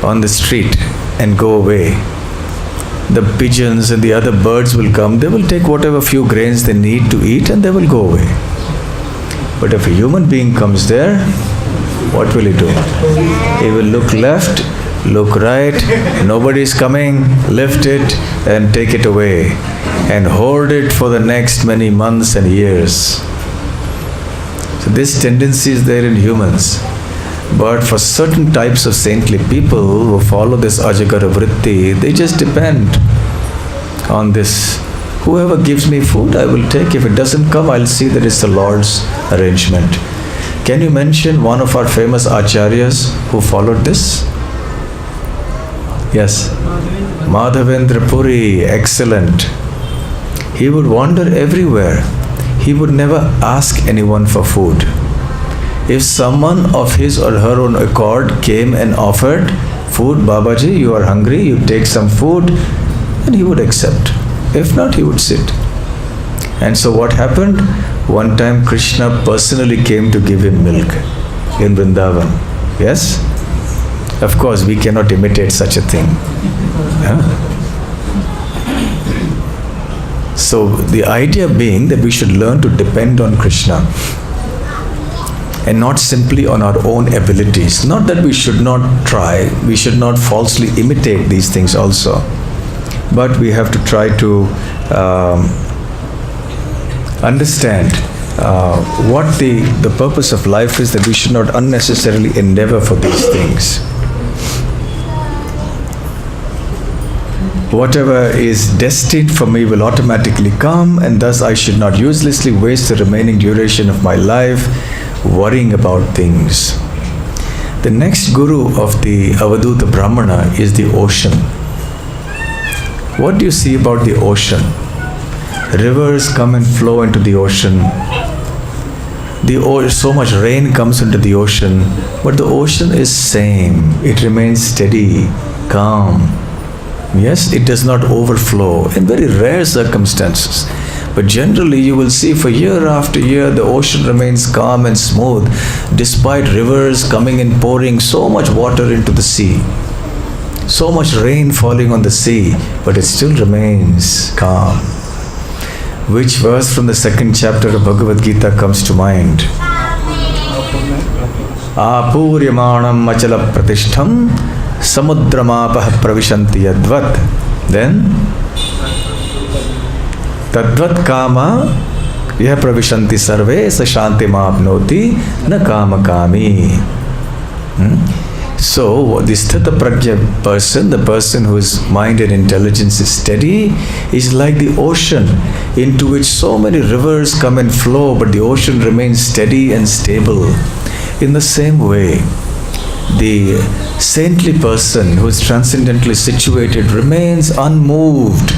on the street and go away, the pigeons and the other birds will come, they will take whatever few grains they need to eat and they will go away. But if a human being comes there, what will he do? He will look left, look right, nobody is coming, lift it and take it away and hoard it for the next many months and years. So this tendency is there in humans. But for certain types of saintly people who follow this Ajagara Vritti, they just depend on this. Whoever gives me food, I will take. If it doesn't come, I'll see that it's the Lord's arrangement. Can you mention one of our famous acharyas who followed this? Yes. Madhavendra Puri, excellent. He would wander everywhere. He would never ask anyone for food. If someone of his or her own accord came and offered food, Babaji, you are hungry, you take some food, and he would accept. If not, he would sit. And so what happened? One time Krishna personally came to give him milk in Vrindavan. Yes? Of course, we cannot imitate such a thing. Yeah? So the idea being that we should learn to depend on Krishna and not simply on our own abilities. Not that we should not try, we should not falsely imitate these things also. But we have to try to understand what the purpose of life is, that we should not unnecessarily endeavor for these things. Whatever is destined for me will automatically come, and thus I should not uselessly waste the remaining duration of my life worrying about things. The next guru of the Avadhut Brahmana is the ocean. What do you see about the ocean? Rivers come and flow into the ocean. So much rain comes into the ocean, but the ocean is same. It remains steady, calm. Yes, it does not overflow in very rare circumstances. But generally you will see for year after year the ocean remains calm and smooth despite rivers coming and pouring so much water into the sea. So much rain falling on the sea, but it still remains calm. Which verse from the second chapter of Bhagavad Gita comes to mind? Apuryamanam achala pratishtham samudramapah pravishanti yadvat. Then tadvat kama yah pravishanti sarve sa shanti maapnoti na kama kami. So, the sthita prajna person, the person whose mind and intelligence is steady, is like the ocean into which so many rivers come and flow, but the ocean remains steady and stable. In the same way, the saintly person who is transcendently situated remains unmoved,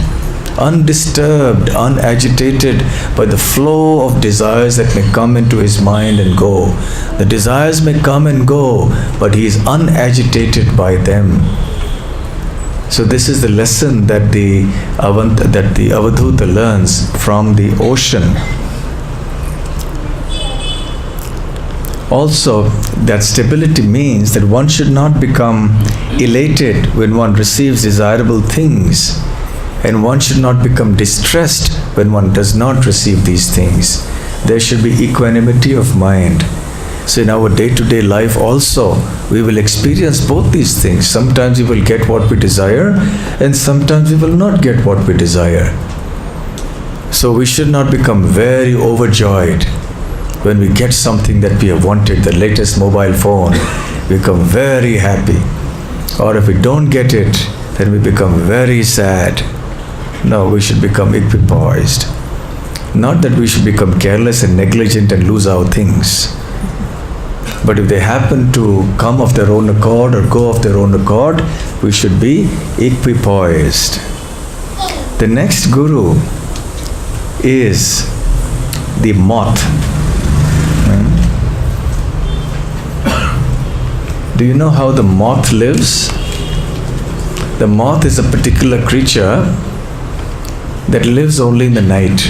undisturbed, unagitated by the flow of desires that may come into his mind and go. The desires may come and go, but he is unagitated by them. So this is the lesson that the Avadhuta learns from the ocean. Also, that stability means that one should not become elated when one receives desirable things, and one should not become distressed when one does not receive these things. There should be equanimity of mind. So in our day-to-day life also, we will experience both these things. Sometimes we will get what we desire, and sometimes we will not get what we desire. So we should not become very overjoyed when we get something that we have wanted, the latest mobile phone, we become very happy. Or if we don't get it, then we become very sad. No, we should become equipoised. Not that we should become careless and negligent and lose our things. But if they happen to come of their own accord or go of their own accord, we should be equipoised. The next guru is the moth. Do you know how the moth lives? The moth is a particular creature that lives only in the night,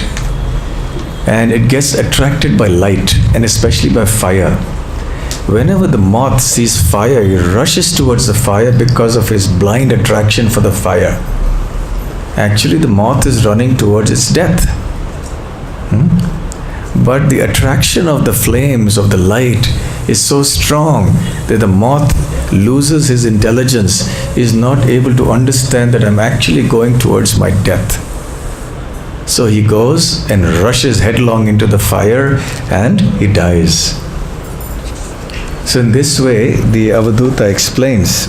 and it gets attracted by light and especially by fire. Whenever the moth sees fire, he rushes towards the fire because of his blind attraction for the fire. Actually, the moth is running towards its death. But the attraction of the flames of the light is so strong that the moth loses his intelligence, is not able to understand that I'm actually going towards my death. So he goes and rushes headlong into the fire and he dies. So in this way, the Avadhuta explains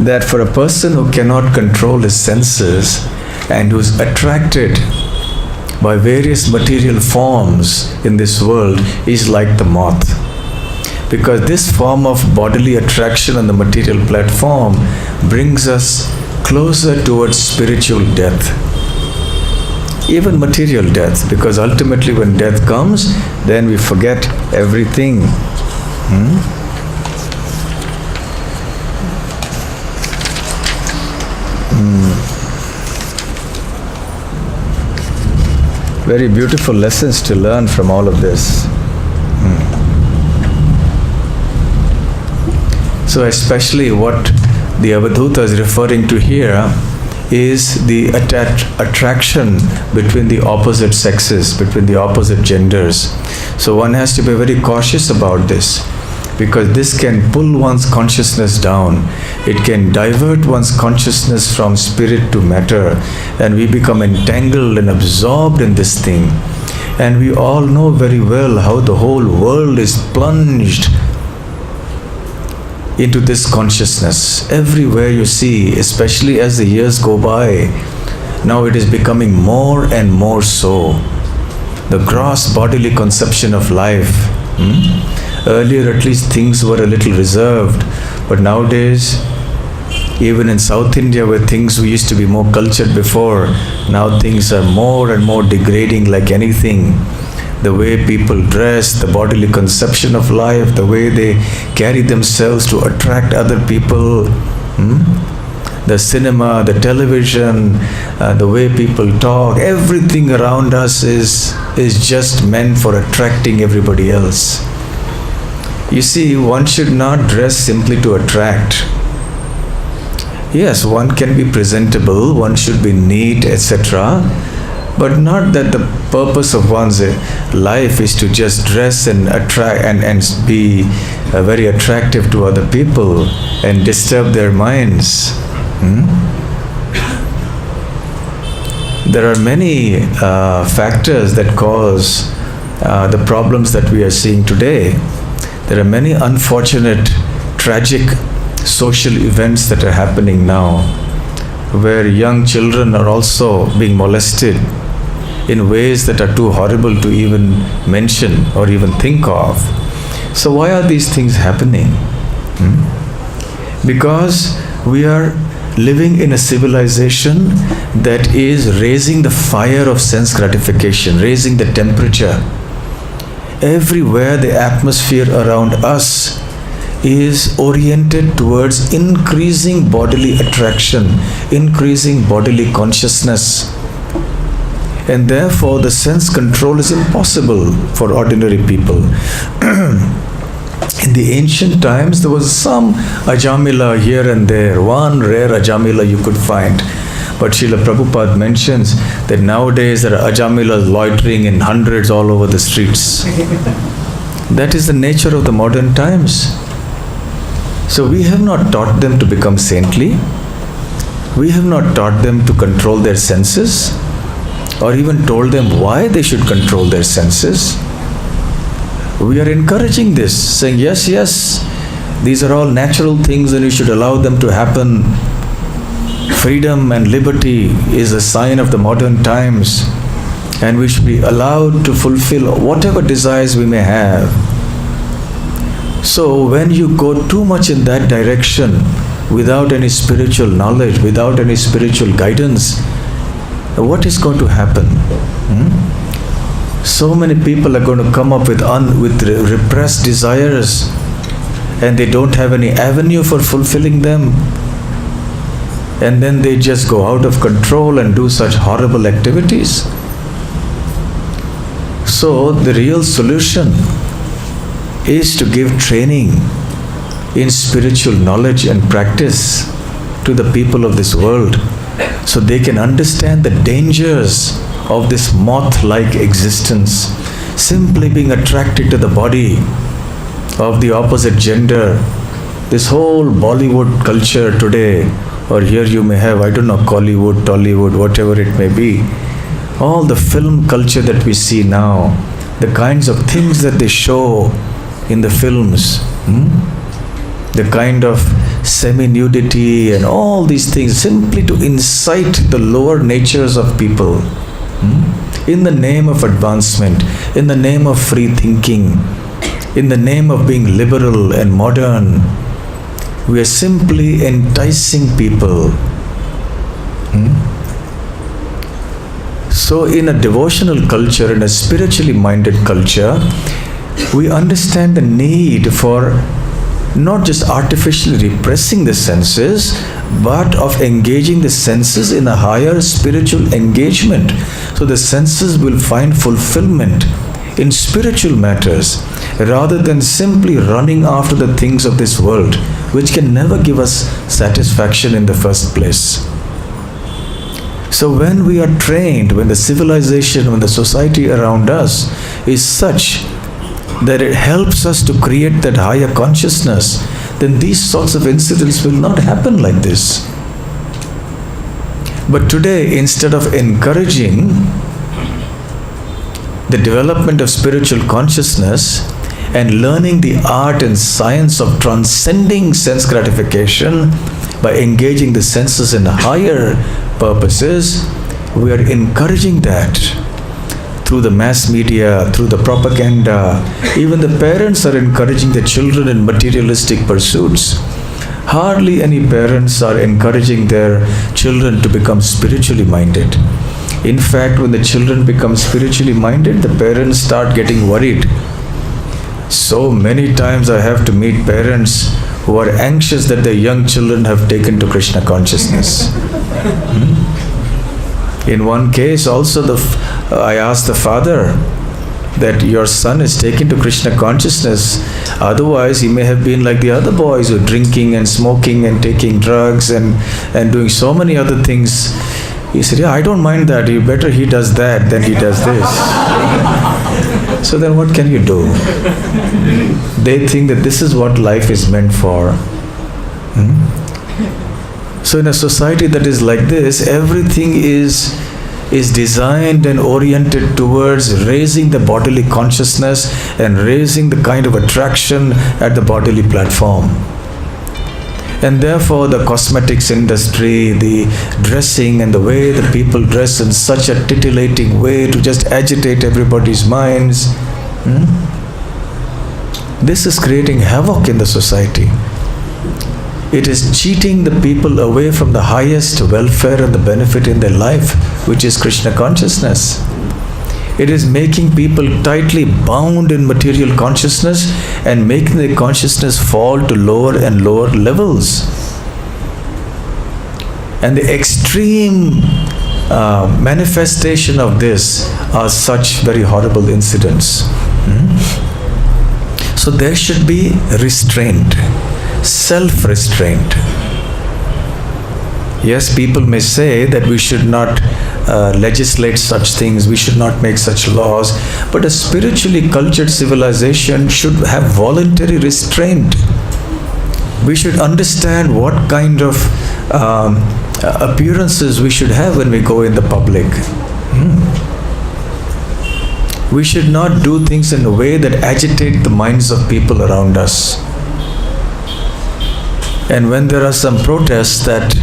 that for a person who cannot control his senses and who is attracted by various material forms in this world is like the moth. Because this form of bodily attraction on the material platform brings us closer towards spiritual death. Even material death, because ultimately when death comes, then we forget everything. Very beautiful lessons to learn from all of this. So especially what the Avadhuta is referring to here is the attraction between the opposite sexes, between the opposite genders. So one has to be very cautious about this, because this can pull one's consciousness down. It can divert one's consciousness from spirit to matter, and we become entangled and absorbed in this thing. And we all know very well how the whole world is plunged into this consciousness. Everywhere you see, especially as the years go by, now it is becoming more and more so. The gross bodily conception of life. Earlier at least things were a little reserved, but nowadays, even in South India where things used to be more cultured before, now things are more and more degrading like anything. The way people dress, the bodily conception of life, the way they carry themselves to attract other people, the cinema, the television, the way people talk, everything around us is just meant for attracting everybody else. You see, one should not dress simply to attract. Yes, one can be presentable, one should be neat, etc. But not that the purpose of one's life is to just dress and attract and be very attractive to other people and disturb their minds. There are many factors that cause the problems that we are seeing today. There are many unfortunate, tragic social events that are happening now, where young children are also being molested in ways that are too horrible to even mention or even think of. So why are these things happening? Because we are living in a civilization that is raising the fire of sense gratification, raising the temperature. Everywhere the atmosphere around us is oriented towards increasing bodily attraction, increasing bodily consciousness. And therefore the sense control is impossible for ordinary people. In the ancient times, there was some Ajamila here and there, one rare Ajamila you could find. But Srila Prabhupada mentions that nowadays there are Ajamilas loitering in hundreds all over the streets. That is the nature of the modern times. So we have not taught them to become saintly. We have not taught them to control their senses, or even told them why they should control their senses. We are encouraging this, saying, yes, these are all natural things and you should allow them to happen. Freedom and liberty is a sign of the modern times, and we should be allowed to fulfill whatever desires we may have. So when you go too much in that direction, without any spiritual knowledge, without any spiritual guidance, what is going to happen? So many people are going to come up with repressed desires, and they don't have any avenue for fulfilling them. And then they just go out of control and do such horrible activities. So the real solution is to give training in spiritual knowledge and practice to the people of this world. so they can understand the dangers of this moth-like existence, simply being attracted to the body of the opposite gender. This whole Bollywood culture today, or here you may have, I don't know, Collywood, Tollywood, whatever it may be, all the film culture that we see now, the kinds of things that they show in the films, the kind of semi-nudity and all these things, simply to incite the lower natures of people, in the name of advancement, in the name of free thinking, in the name of being liberal and modern. We are simply enticing people. So in a devotional culture, in a spiritually minded culture, we understand the need for not just artificially repressing the senses, but of engaging the senses in a higher spiritual engagement. So the senses will find fulfillment in spiritual matters, rather than simply running after the things of this world, which can never give us satisfaction in the first place. So when we are trained, when the civilization, when the society around us is such that it helps us to create that higher consciousness, then these sorts of incidents will not happen like this. But today, instead of encouraging the development of spiritual consciousness and learning the art and science of transcending sense gratification by engaging the senses in higher purposes, we are encouraging that through the mass media, through the propaganda. Even the parents are encouraging the children in materialistic pursuits. Hardly any parents are encouraging their children to become spiritually minded. In fact, when the children become spiritually minded, the parents start getting worried. So many times I have to meet parents who are anxious that their young children have taken to Krishna consciousness. In one case also, I asked the father that your son is taken to Krishna consciousness, otherwise he may have been like the other boys who are drinking and smoking and taking drugs and doing so many other things. He said, yeah, I don't mind that. Better he does that than he does this. So then what can you do? They think that this is what life is meant for. So in a society that is like this, everything is designed and oriented towards raising the bodily consciousness and raising the kind of attraction at the bodily platform. And therefore the cosmetics industry, the dressing and the way the people dress in such a titillating way to just agitate everybody's minds, this is creating havoc in the society. It is cheating the people away from the highest welfare and the benefit in their life, which is Krishna consciousness. It is making people tightly bound in material consciousness and making their consciousness fall to lower and lower levels. And the extreme manifestation of this are such very horrible incidents. So there should be restraint. Self-restraint. Yes, people may say that we should not legislate such things, we should not make such laws, but a spiritually cultured civilization should have voluntary restraint. We should understand what kind of appearances we should have when we go in the public. We should not do things in a way that agitate the minds of people around us. And when there are some protests that,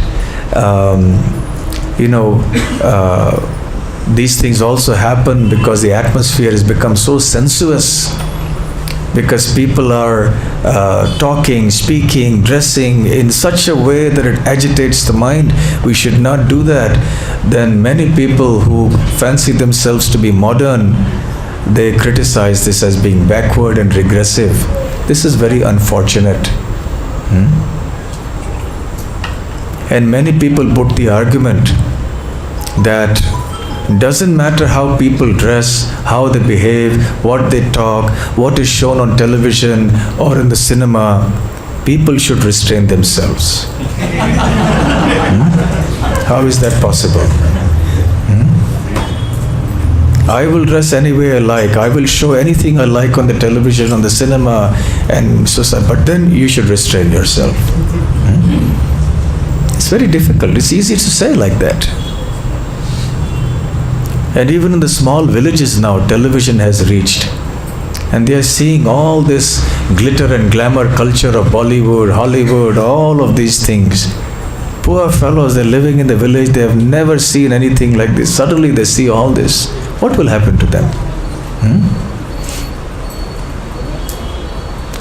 these things also happen because the atmosphere has become so sensuous, because people are talking, speaking, dressing in such a way that it agitates the mind. We should not do that. Then many people who fancy themselves to be modern, they criticize this as being backward and regressive. This is very unfortunate. And many people put the argument that doesn't matter how people dress, how they behave, what they talk, what is shown on television or in the cinema, people should restrain themselves. How is that possible? I will dress any way I like. I will show anything I like on the television, on the cinema, and so. But then you should restrain yourself. It's very difficult. It's easy to say like that. And even in the small villages now, television has reached. And they are seeing all this glitter and glamour culture of Bollywood, Hollywood, all of these things. Poor fellows, they're living in the village, they have never seen anything like this. Suddenly they see all this. What will happen to them?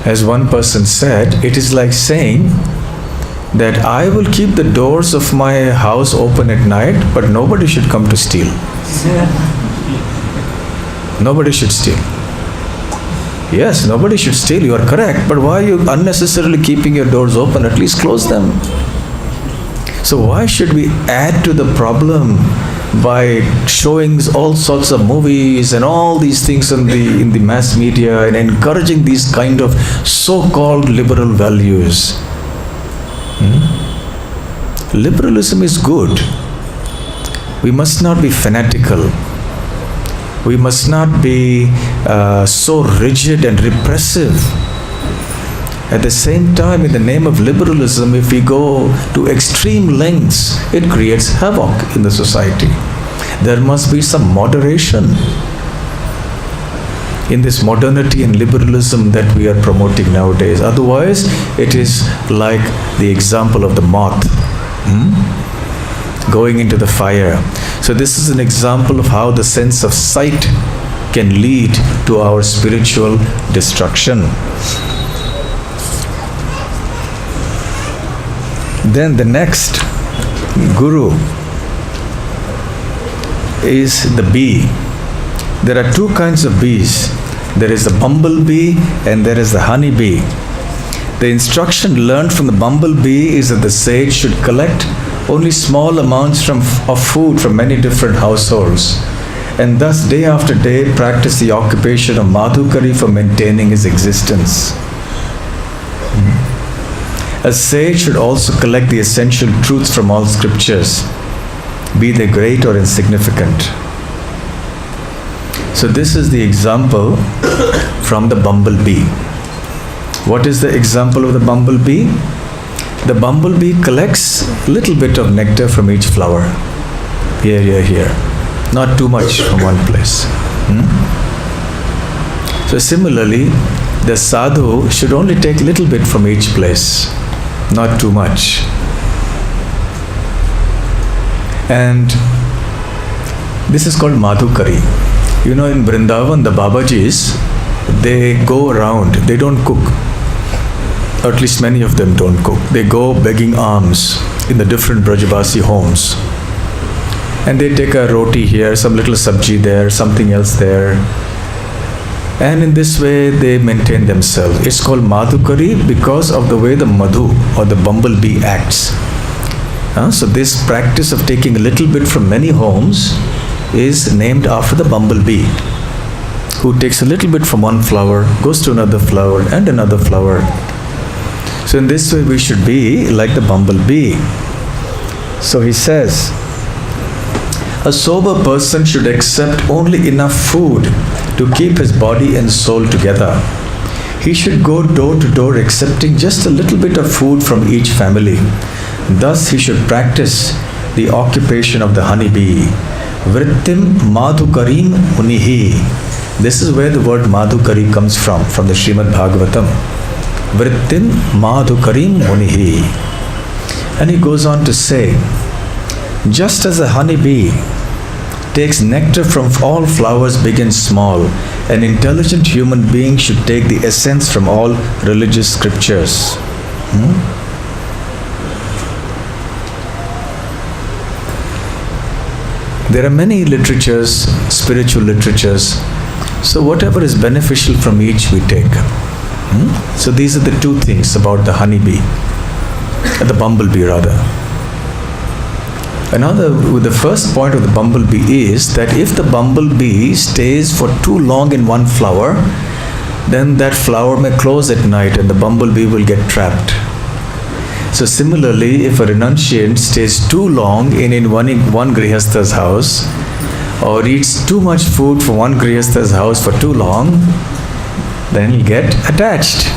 As one person said, it is like saying that I will keep the doors of my house open at night, but nobody should come to steal. Nobody should steal. Yes, nobody should steal, you are correct, but why are you unnecessarily keeping your doors open? At least close them. So why should we add to the problem by showing all sorts of movies and all these things in the mass media and encouraging these kind of so-called liberal values? Liberalism is good. We must not be fanatical. We must not be so rigid and repressive. At the same time, in the name of liberalism, if we go to extreme lengths, it creates havoc in the society. There must be some moderation in this modernity and liberalism that we are promoting nowadays. Otherwise, it is like the example of the moth going into the fire. So this is an example of how the sense of sight can lead to our spiritual destruction. Then the next guru is the bee. There are two kinds of bees. There is the bumblebee and there is the honeybee. The instruction learned from the bumblebee is that the sage should collect only small amounts of food from many different households, and thus day after day practice the occupation of madhukari for maintaining his existence. A sage should also collect the essential truths from all scriptures, be they great or insignificant. So this is the example from the bumblebee. What is the example of the bumblebee? The bumblebee collects a little bit of nectar from each flower. Here. Not too much from one place. So similarly, the sadhu should only take a little bit from each place, not too much. And this is called madhukari. You know, in Vrindavan, the Babajis, they go around, they don't cook. Or at least many of them don't cook. They go begging alms in the different Brajavasi homes. And they take a roti here, some little sabji there, something else there. And in this way they maintain themselves. It's called madhukari because of the way the madhu or the bumblebee acts. So this practice of taking a little bit from many homes is named after the bumblebee, who takes a little bit from one flower, goes to another flower and another flower. So in this way we should be like the bumblebee. So he says, a sober person should accept only enough food to keep his body and soul together. He should go door to door accepting just a little bit of food from each family. Thus he should practice the occupation of the honeybee. Vrittim madhukarim munihi. This is where the word madhukari comes from the Srimad Bhagavatam. Vrittim madhukarim munihi. And he goes on to say, just as a honeybee takes nectar from all flowers big and small, an intelligent human being should take the essence from all religious scriptures. There are many literatures, spiritual literatures. So whatever is beneficial from each we take. So these are the two things about the honeybee, the bumblebee rather. The first point of the bumblebee is that if the bumblebee stays for too long in one flower, then that flower may close at night and the bumblebee will get trapped. So similarly, if a renunciant stays too long in one grihastha's house, or eats too much food from one grihastha's house for too long, then he'll get attached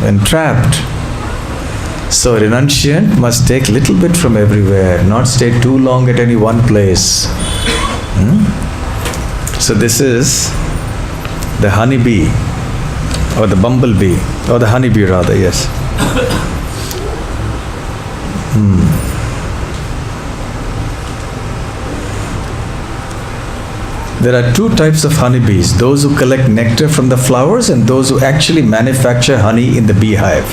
and trapped. So a renunciant must take little bit from everywhere, not stay too long at any one place. So this is the honeybee, or the bumblebee, or the honeybee rather, yes. There are two types of honeybees, those who collect nectar from the flowers and those who actually manufacture honey in the beehive.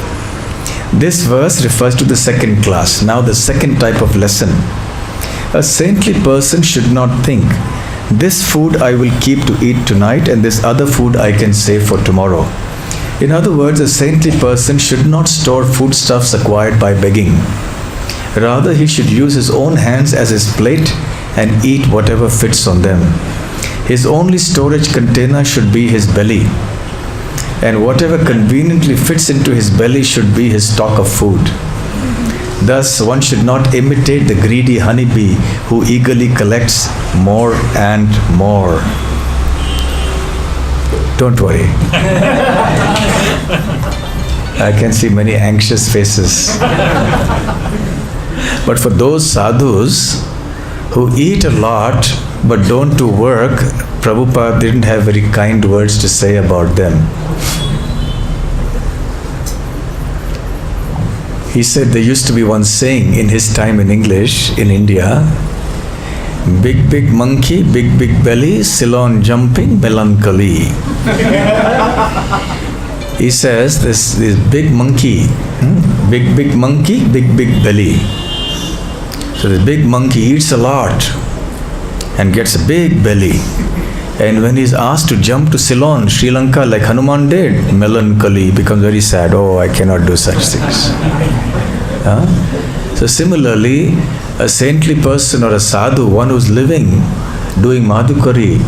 This verse refers to the second class. Now the second type of lesson. A saintly person should not think, this food I will keep to eat tonight and this other food I can save for tomorrow. In other words, a saintly person should not store foodstuffs acquired by begging. Rather, he should use his own hands as his plate and eat whatever fits on them. His only storage container should be his belly, and whatever conveniently fits into his belly should be his stock of food. Thus, one should not imitate the greedy honeybee who eagerly collects more and more. Don't worry. I can see many anxious faces. But for those sadhus who eat a lot but don't do work, Prabhupada didn't have very kind words to say about them. He said there used to be one saying in his time in English, in India, big, big monkey, big, big belly, Ceylon jumping, melancholy. He says this big monkey, big monkey, big, big belly. So this big monkey eats a lot and gets a big belly. And when he's asked to jump to Ceylon, Sri Lanka, like Hanuman did, melancholy, becomes very sad. Oh, I cannot do such things. So similarly, a saintly person or a sadhu, one who's living, doing madhukari,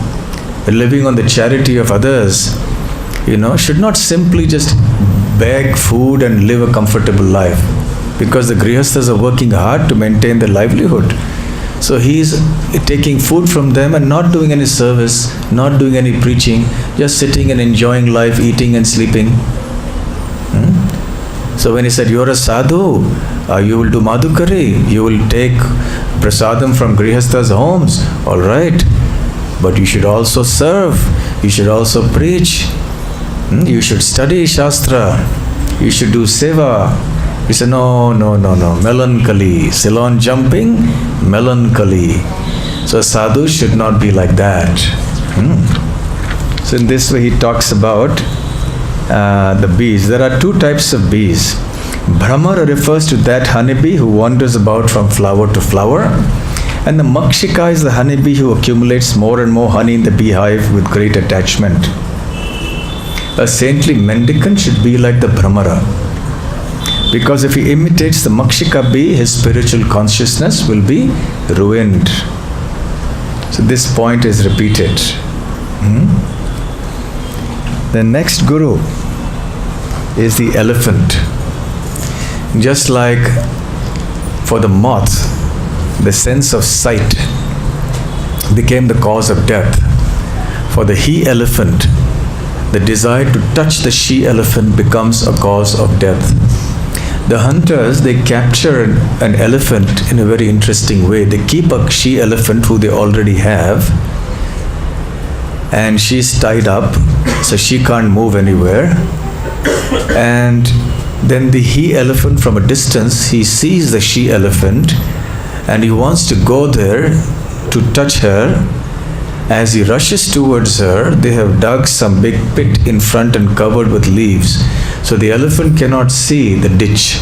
living on the charity of others, should not simply just beg food and live a comfortable life, because the grihasthas are working hard to maintain their livelihood. So he is taking food from them and not doing any service, not doing any preaching, just sitting and enjoying life, eating and sleeping. So when he said, you're a sadhu, you will do madhukari, you will take prasadam from grihastha's homes, all right. But you should also serve, you should also preach, you should study shastra, you should do seva. He said, no, melancholy, Ceylon jumping, melancholy. So a sadhu should not be like that. So in this way he talks about the bees. There are two types of bees. Brahmara refers to that honeybee who wanders about from flower to flower, and the makshika is the honeybee who accumulates more and more honey in the beehive with great attachment. A saintly mendicant should be like the Brahmara, because if he imitates the makshika bee, his spiritual consciousness will be ruined. So this point is repeated. The next guru is the elephant. Just like for the moth, the sense of sight became the cause of death. For the he-elephant, the desire to touch the she-elephant becomes a cause of death. The hunters, they capture an elephant in a very interesting way. They keep a she-elephant who they already have, and she's tied up, so she can't move anywhere. And then the he-elephant, from a distance, he sees the she-elephant and he wants to go there to touch her. As he rushes towards her, they have dug some big pit in front and covered with leaves, so the elephant cannot see the ditch.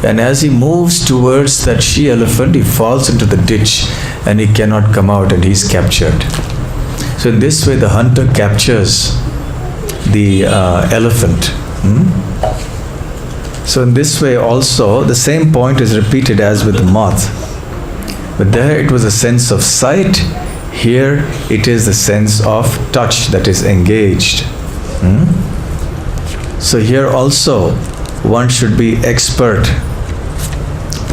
And as he moves towards that she-elephant, he falls into the ditch and he cannot come out, and he is captured. So in this way the hunter captures the elephant. So in this way also the same point is repeated as with the moth. But there it was a sense of sight. Here it is the sense of touch that is engaged. So here also one should be expert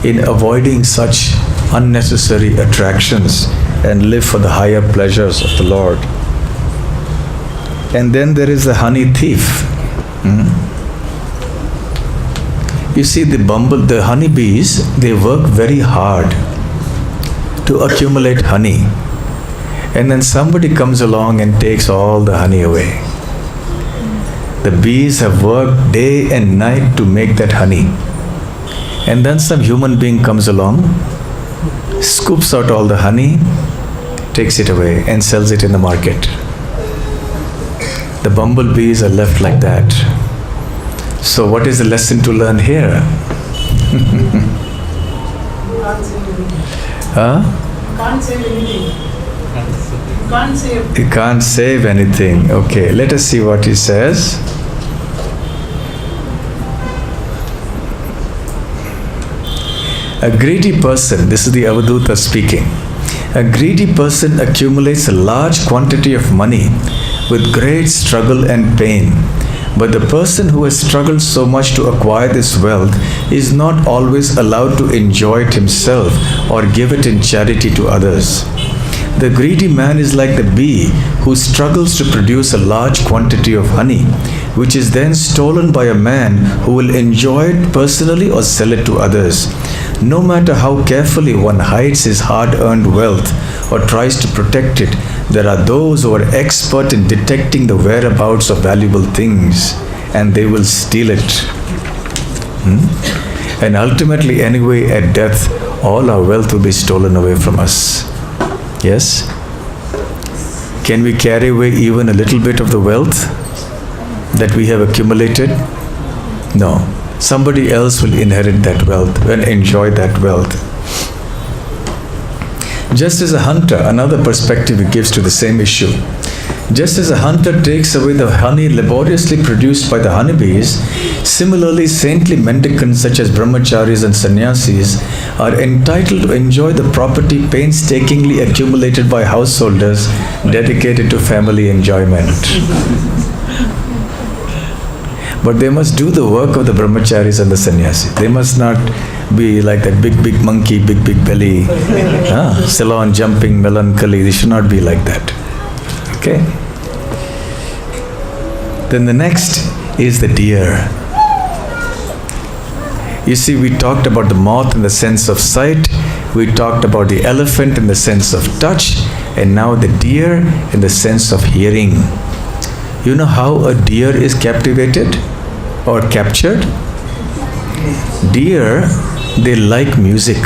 in avoiding such unnecessary attractions and live for the higher pleasures of the Lord. And then there is the honey thief. You see, the honeybees, they work very hard to accumulate honey. And then somebody comes along and takes all the honey away. The bees have worked day and night to make that honey. And then some human being comes along, scoops out all the honey, takes it away and sells it in the market. The bumblebees are left like that. So what is the lesson to learn here? Huh? Can't save anything. Can't save. He can't save anything. Okay, let us see what he says. A greedy person, this is the Avadhuta speaking. A greedy person accumulates a large quantity of money with great struggle and pain. But the person who has struggled so much to acquire this wealth is not always allowed to enjoy it himself or give it in charity to others. The greedy man is like the bee who struggles to produce a large quantity of honey, which is then stolen by a man who will enjoy it personally or sell it to others. No matter how carefully one hides his hard-earned wealth or tries to protect it, there are those who are expert in detecting the whereabouts of valuable things, and they will steal it. And ultimately, anyway, at death, all our wealth will be stolen away from us. Yes? Can we carry away even a little bit of the wealth that we have accumulated? No. Somebody else will inherit that wealth and enjoy that wealth. Just as a hunter, another perspective he gives to the same issue. Just as a hunter takes away the honey laboriously produced by the honeybees, similarly saintly mendicants such as brahmacharis and sannyasis are entitled to enjoy the property painstakingly accumulated by householders dedicated to family enjoyment. But they must do the work of the brahmacharis and the sannyasis. They must not be like that big monkey, big belly, salon jumping melancholy. They should not be like that. Okay? Then the next is the deer. You see, we talked about the moth in the sense of sight, we talked about the elephant in the sense of touch, and now the deer in the sense of hearing. You know how a deer is captivated or captured? Deer, they like music.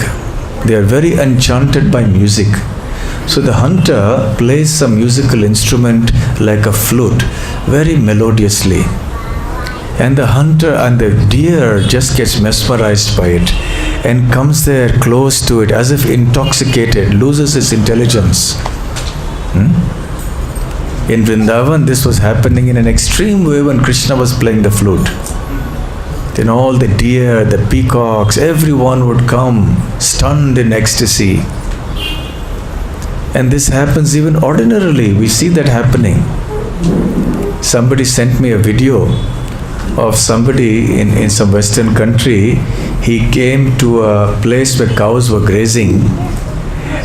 They are very enchanted by music. So the hunter plays some musical instrument like a flute, very melodiously. And the hunter and the deer just gets mesmerized by it and comes there close to it as if intoxicated, loses its intelligence. In Vrindavan, this was happening in an extreme way when Krishna was playing the flute. Then all the deer, the peacocks, everyone would come stunned in ecstasy. And this happens even ordinarily. We see that happening. Somebody sent me a video of somebody in some Western country. He came to a place where cows were grazing,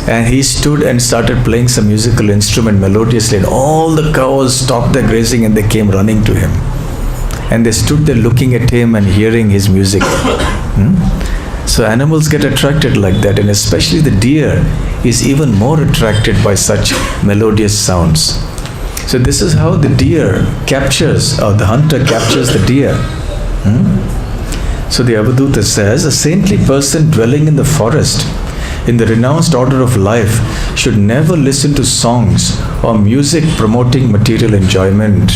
and he stood and started playing some musical instrument melodiously, and all the cows stopped their grazing and they came running to him. And they stood there looking at him and hearing his music. So animals get attracted like that, and especially the deer is even more attracted by such melodious sounds. So this is how the deer captures, or the hunter captures the deer. So the Avadhuta says, a saintly person dwelling in the forest, in the renounced order of life, should never listen to songs or music promoting material enjoyment.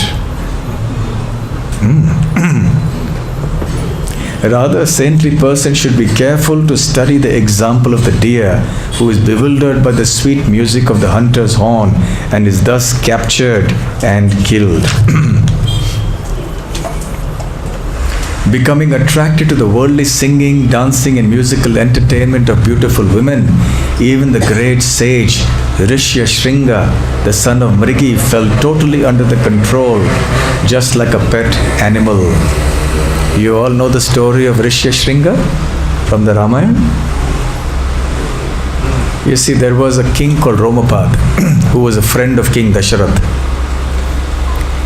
Rather, a saintly person should be careful to study the example of the deer, who is bewildered by the sweet music of the hunter's horn and is thus captured and killed. Becoming attracted to the worldly singing, dancing, and musical entertainment of beautiful women, even the great sage Rishya Shringa, the son of Mrigi, fell totally under the control, just like a pet animal. You all know the story of Rishya Shringa? from the Ramayana? You see, there was a king called Romapad who was a friend of King Dasharath.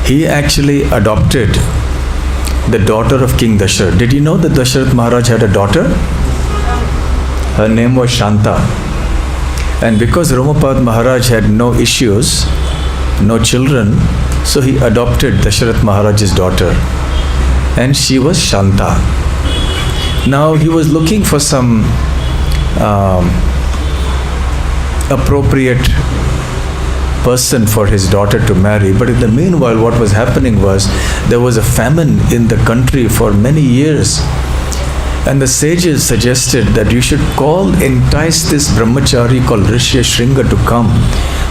He actually adopted the daughter of King Dasharath. Did you know that Dasharath Maharaj had a daughter? Her name was Shanta. And because Romapad Maharaj had no issues, no children, so he adopted Dasharath Maharaj's daughter. And she was Shanta. Now he was looking for some appropriate person for his daughter to marry. But in the meanwhile, what was happening was there was a famine in the country for many years. And the sages suggested that you should entice this brahmachari called Rishya Shringa to come.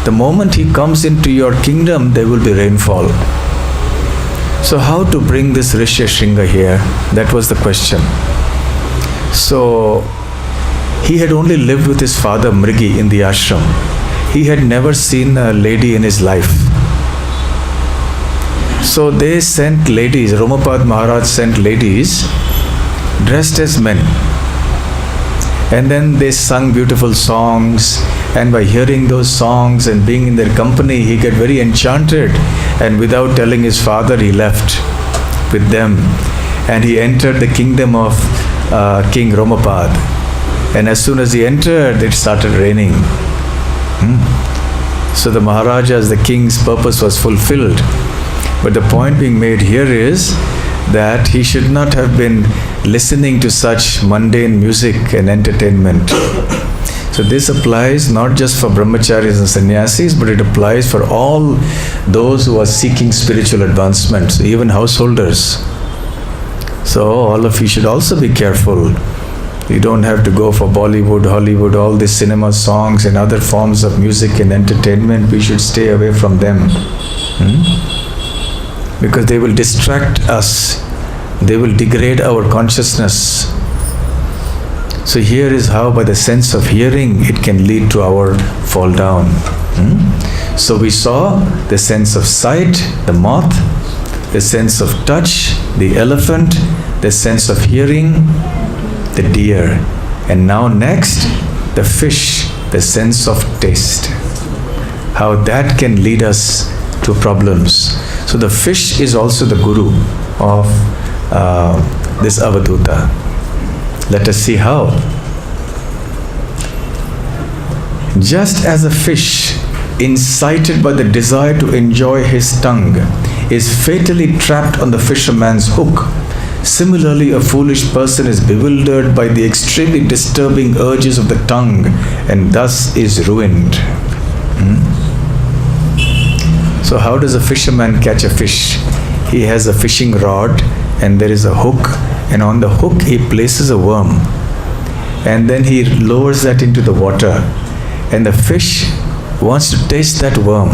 The moment he comes into your kingdom, there will be rainfall. So how to bring this Rishya Shringa here? That was the question. So he had only lived with his father Mrigi in the ashram. He had never seen a lady in his life. So they sent ladies, Romapad Maharaj sent ladies dressed as men. And then they sung beautiful songs, and by hearing those songs and being in their company, he got very enchanted, and without telling his father, he left with them. And he entered the kingdom of King Romapad. And as soon as he entered, it started raining. So the Maharaja's, the king's purpose was fulfilled. But the point being made here is that he should not have been listening to such mundane music and entertainment. So this applies not just for brahmacharis and sannyasis, but it applies for all those who are seeking spiritual advancement, so even householders. So all of you should also be careful. You don't have to go for Bollywood, Hollywood, all these cinema songs and other forms of music and entertainment. We should stay away from them. Because they will distract us. They will degrade our consciousness. So here is how by the sense of hearing it can lead to our fall down. So we saw the sense of sight, the moth, the sense of touch, the elephant, the sense of hearing, the deer. And now next, the fish, the sense of taste. How that can lead us to problems. So the fish is also the guru of this Avadhuta. Let us see how. Just as a fish, incited by the desire to enjoy his tongue, is fatally trapped on the fisherman's hook, similarly a foolish person is bewildered by the extremely disturbing urges of the tongue and thus is ruined. So how does a fisherman catch a fish? He has a fishing rod and there is a hook, and on the hook he places a worm, and then he lowers that into the water, and the fish wants to taste that worm.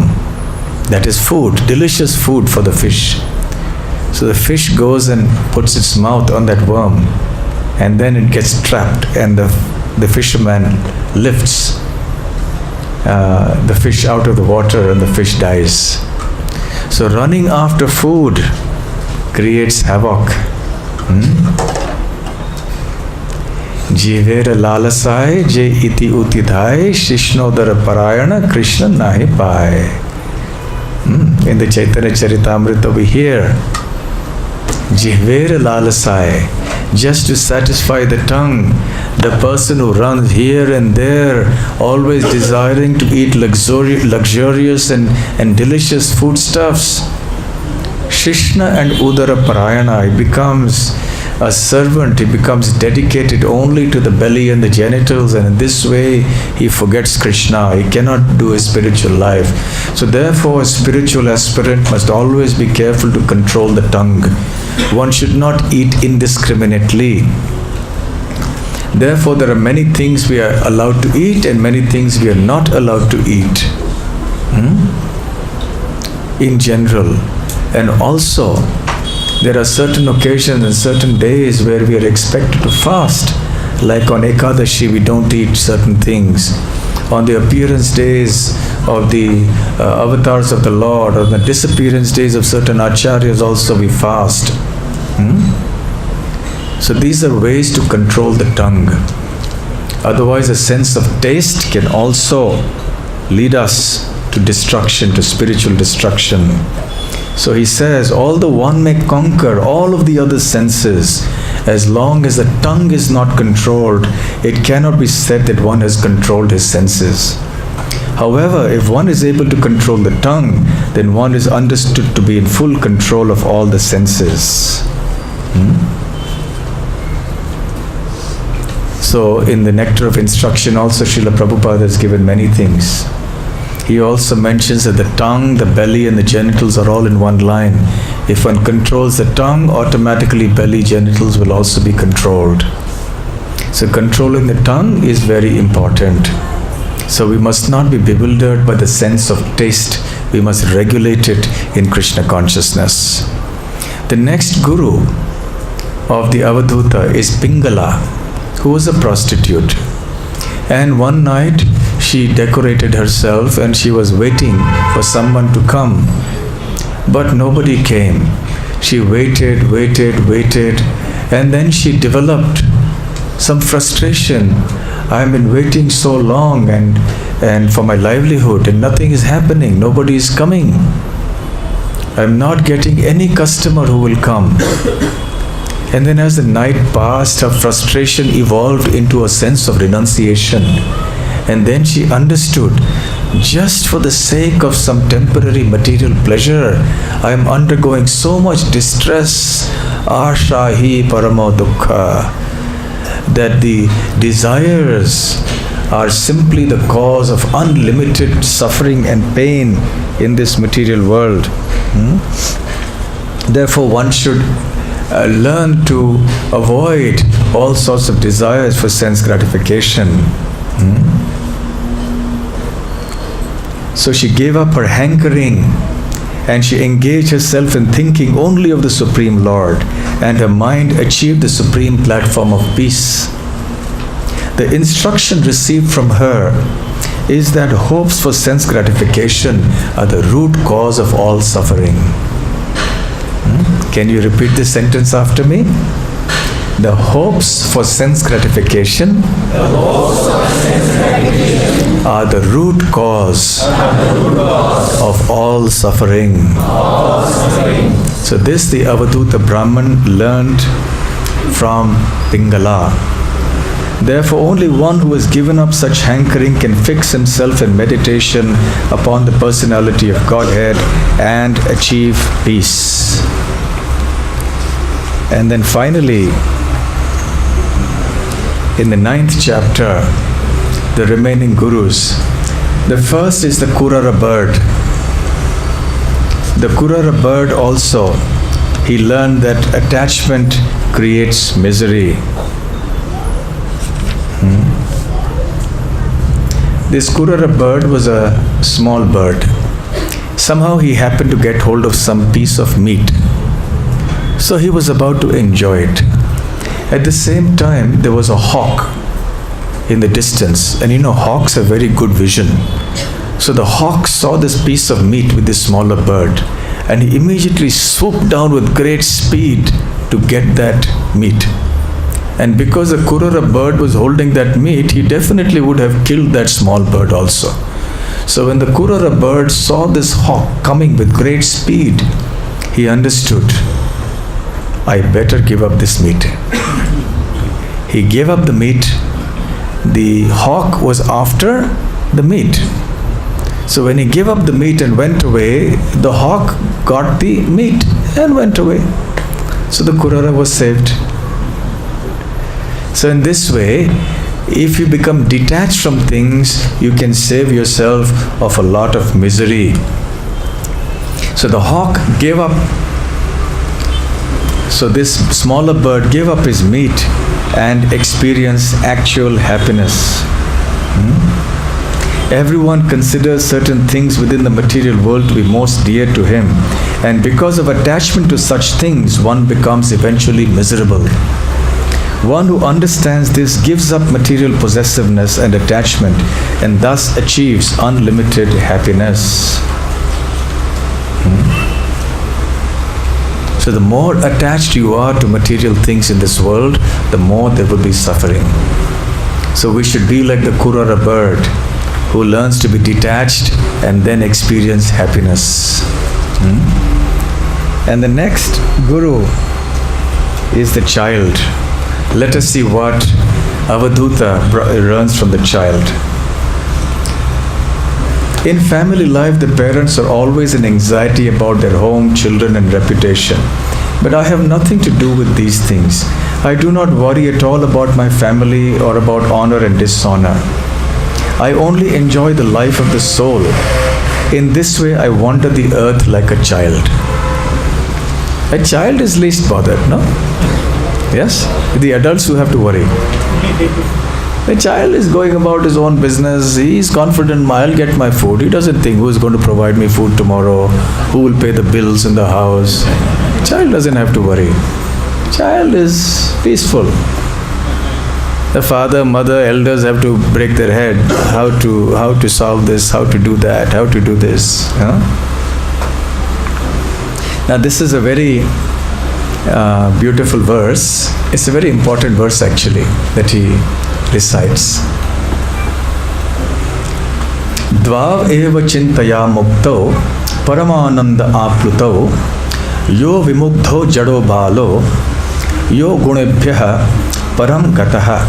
That is food, delicious food for the fish. So the fish goes and puts its mouth on that worm, and then it gets trapped, and the fisherman lifts the fish out of the water and the fish dies. So running after food creates havoc. Jivera lalasai je iti utidhai shishnodara parayana Krishna nahi pai. In the Chaitanya Charitamrita we hear Jivera lalasai, just to satisfy the tongue, the person who runs here and there, always desiring to eat luxurious and delicious foodstuffs. Shishna and Udara Parayana, he becomes a servant, he becomes dedicated only to the belly and the genitals, and in this way he forgets Krishna, he cannot do a spiritual life. So therefore a spiritual aspirant must always be careful to control the tongue. One should not eat indiscriminately. Therefore there are many things we are allowed to eat and many things we are not allowed to eat. In general. And also, there are certain occasions and certain days where we are expected to fast. Like on Ekadashi, we don't eat certain things. On the appearance days of the avatars of the Lord, or the disappearance days of certain acharyas also we fast. So these are ways to control the tongue. Otherwise, a sense of taste can also lead us to destruction, to spiritual destruction. So he says, although one may conquer all of the other senses, as long as the tongue is not controlled, it cannot be said that one has controlled his senses. However, if one is able to control the tongue, then one is understood to be in full control of all the senses. So, in the Nectar of Instruction also, Srila Prabhupada has given many things. He also mentions that the tongue, the belly and the genitals are all in one line. If one controls the tongue, automatically belly, genitals will also be controlled. So controlling the tongue is very important. So we must not be bewildered by the sense of taste. We must regulate it in Krishna consciousness. The next guru of the Avadhuta is Pingala, who was a prostitute. And one night she decorated herself and she was waiting for someone to come. But nobody came. She waited, and then she developed some frustration. I've been waiting so long and for my livelihood, and nothing is happening. Nobody is coming. I'm not getting any customer who will come. And then as the night passed, her frustration evolved into a sense of renunciation. And then she understood, just for the sake of some temporary material pleasure, I am undergoing so much distress, asha hi paramo dukkha, that the desires are simply the cause of unlimited suffering and pain in this material world. Therefore, one should learn to avoid all sorts of desires for sense gratification. So she gave up her hankering and she engaged herself in thinking only of the Supreme Lord, and her mind achieved the supreme platform of peace. The instruction received from her is that hopes for sense gratification are the root cause of all suffering. Can you repeat this sentence after me? The hopes for sense gratification are the root cause of all suffering. So this the Avadhut Brahman learned from Pingala. Therefore, only one who has given up such hankering can fix himself in meditation upon the personality of Godhead and achieve peace. And then finally, in the 9th chapter, the remaining gurus. The first is the Kurara bird. The Kurara bird also, he learned that attachment creates misery. This Kurara bird was a small bird. Somehow he happened to get hold of some piece of meat. So he was about to enjoy it. At the same time, there was a hawk in the distance. And hawks have very good vision. So the hawk saw this piece of meat with this smaller bird, and he immediately swooped down with great speed to get that meat. And because the Kurara bird was holding that meat, he definitely would have killed that small bird also. So when the Kurara bird saw this hawk coming with great speed, he understood, I better give up this meat. He gave up the meat. The hawk was after the meat. So when he gave up the meat and went away, the hawk got the meat and went away. So the Kurara was saved. So in this way, if you become detached from things, you can save yourself of a lot of misery. So the hawk gave up. So this smaller bird gave up his meat and experienced actual happiness. Everyone considers certain things within the material world to be most dear to him, and because of attachment to such things, one becomes eventually miserable. One who understands this gives up material possessiveness and attachment, and thus achieves unlimited happiness. So the more attached you are to material things in this world, the more there will be suffering. So we should be like the kurara bird who learns to be detached and then experience happiness. And the next guru is the child. Let us see what Avadhuta learns from the child. In family life, the parents are always in anxiety about their home, children, and reputation. But I have nothing to do with these things. I do not worry at all about my family or about honor and dishonor. I only enjoy the life of the soul. In this way, I wander the earth like a child. A child is least bothered, no? Yes? The adults who have to worry. The child is going about his own business. He is confident, I'll get my food. He doesn't think who is going to provide me food tomorrow, who will pay the bills in the house. The child doesn't have to worry. Child is peaceful. The father, mother, elders have to break their head how to solve this, how to do that, how to do this. Now this is a very beautiful verse. It's a very important verse actually that he recites. Dvav eva chintaya muktau paramananda aplutau yo vimugdho jado balo yo gunebhyaha param gataha.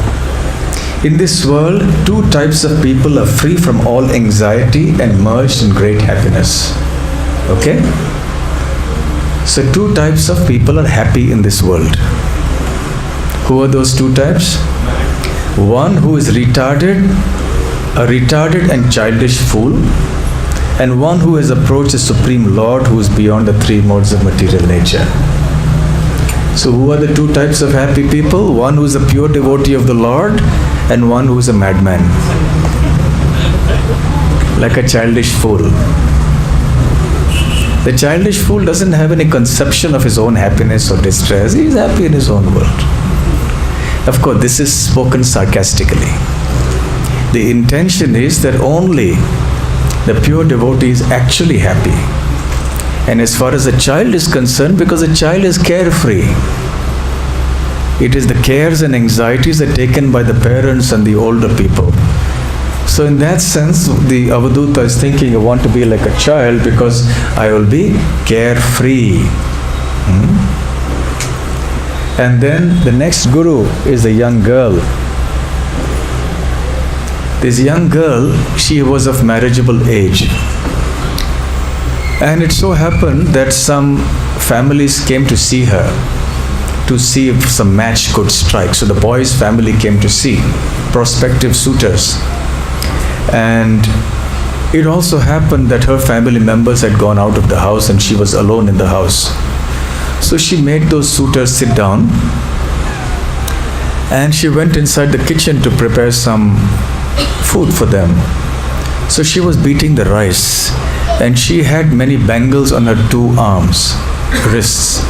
In this world, two types of people are free from all anxiety and merged in great happiness. Okay? So two types of people are happy in this world. Who are those two types? One who is retarded, a retarded and childish fool, and one who has approached the Supreme Lord who is beyond the three modes of material nature. So who are the two types of happy people? One who is a pure devotee of the Lord and one who is a madman. Like a childish fool. The childish fool doesn't have any conception of his own happiness or distress. He is happy in his own world. Of course, this is spoken sarcastically. The intention is that only the pure devotee is actually happy. And as far as a child is concerned, because a child is carefree, it is the cares and anxieties that are taken by the parents and the older people. So in that sense, the Avadhuta is thinking, I want to be like a child because I will be carefree. And then the next guru is a young girl. This young girl, she was of marriageable age. And it so happened that some families came to see her, to see if some match could strike. So the boy's family came to see prospective suitors. And it also happened that her family members had gone out of the house and she was alone in the house. So she made those suitors sit down and she went inside the kitchen to prepare some food for them. So she was beating the rice and she had many bangles on her two arms, wrists.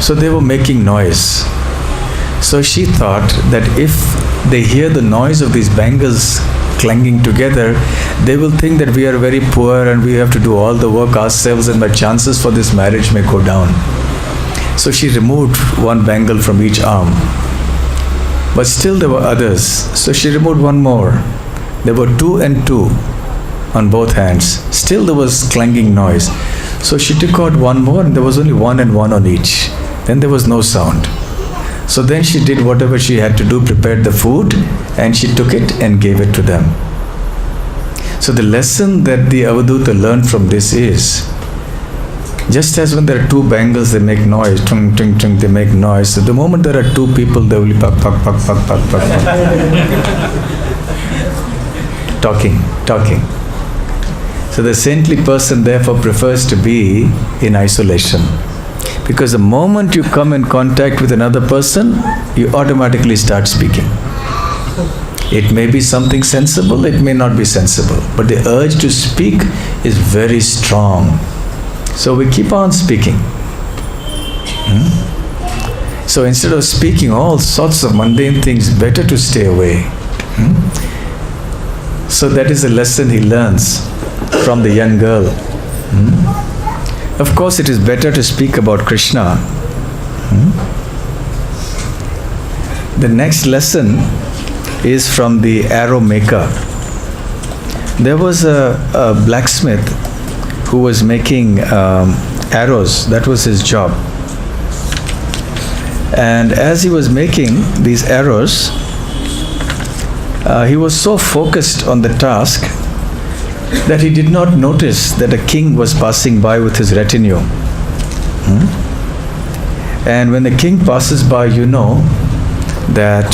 So they were making noise. So she thought that if they hear the noise of these bangles clanging together, they will think that we are very poor and we have to do all the work ourselves and my chances for this marriage may go down. So she removed one bangle from each arm. But still there were others. So she removed one more. There were 2 and 2 on both hands. Still there was clanging noise. So she took out one more and there was only 1 and 1 on each. Then there was no sound. So then she did whatever she had to do, prepared the food, and she took it and gave it to them. So the lesson that the Avadhuta learned from this is, just as when there are 2 bangles, they make noise, tung, tung, tung, they make noise. So the moment there are 2 people, they will be pak, pak, pak, pak, pak, pak, pak. Talking. So the saintly person therefore prefers to be in isolation. Because the moment you come in contact with another person, you automatically start speaking. It may be something sensible, it may not be sensible, but the urge to speak is very strong. So we keep on speaking. So instead of speaking all sorts of mundane things, better to stay away. So that is a lesson he learns from the young girl. Of course, it is better to speak about Krishna. The next lesson is from the arrow maker. There was a blacksmith who was making arrows. That was his job. And as he was making these arrows, he was so focused on the task that he did not notice that a king was passing by with his retinue. And when the king passes by, you know that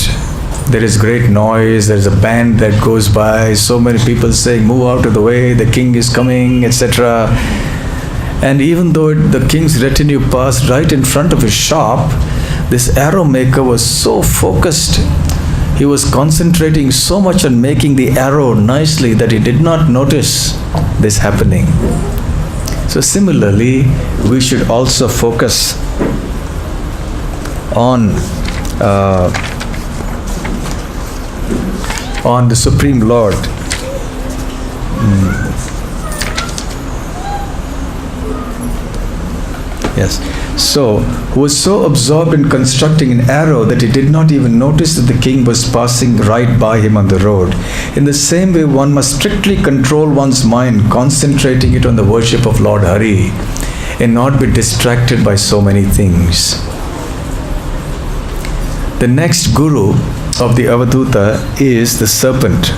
there is great noise, there is a band that goes by, so many people saying, move out of the way, the king is coming, etc. And even though the king's retinue passed right in front of his shop, this arrow maker was so focused, he was concentrating so much on making the arrow nicely that he did not notice this happening. So similarly, we should also focus on the Supreme Lord. Yes. So, who was so absorbed in constructing an arrow that he did not even notice that the king was passing right by him on the road. In the same way, one must strictly control one's mind, concentrating it on the worship of Lord Hari, and not be distracted by so many things. The next guru of the Avadhuta is the serpent.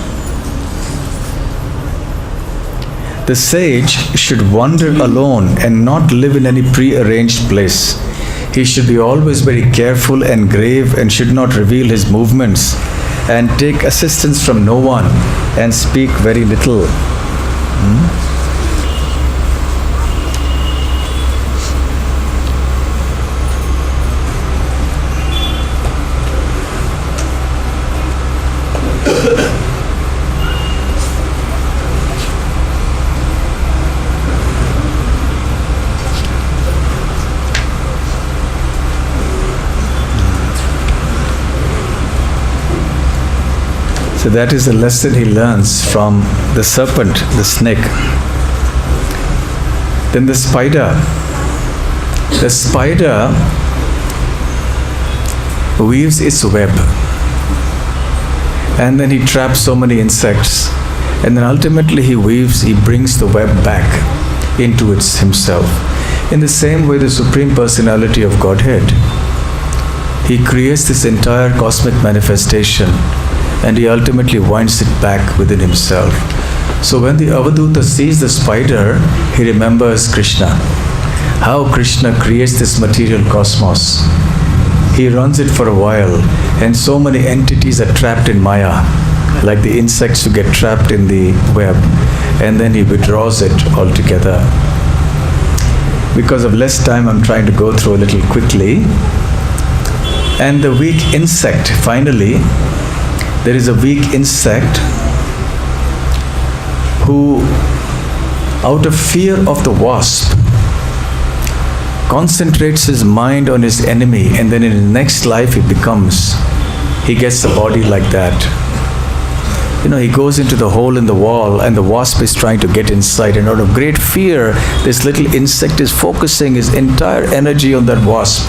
The sage should wander alone and not live in any pre-arranged place. He should be always very careful and grave and should not reveal his movements and take assistance from no one and speak very little. So that is the lesson he learns from the serpent, the snake. Then the spider. The spider weaves its web. And then he traps so many insects. And then ultimately he brings the web back into himself. In the same way, the Supreme Personality of Godhead, he creates this entire cosmic manifestation and he ultimately winds it back within himself. So when the Avadhuta sees the spider, he remembers Krishna. How Krishna creates this material cosmos. He runs it for a while, and so many entities are trapped in Maya, like the insects who get trapped in the web, and then he withdraws it altogether. Because of less time, I'm trying to go through a little quickly. And the weak insect, finally, there is a weak insect who, out of fear of the wasp, concentrates his mind on his enemy, and then in his next life he gets a body like that. He goes into the hole in the wall and the wasp is trying to get inside, and out of great fear, this little insect is focusing his entire energy on that wasp.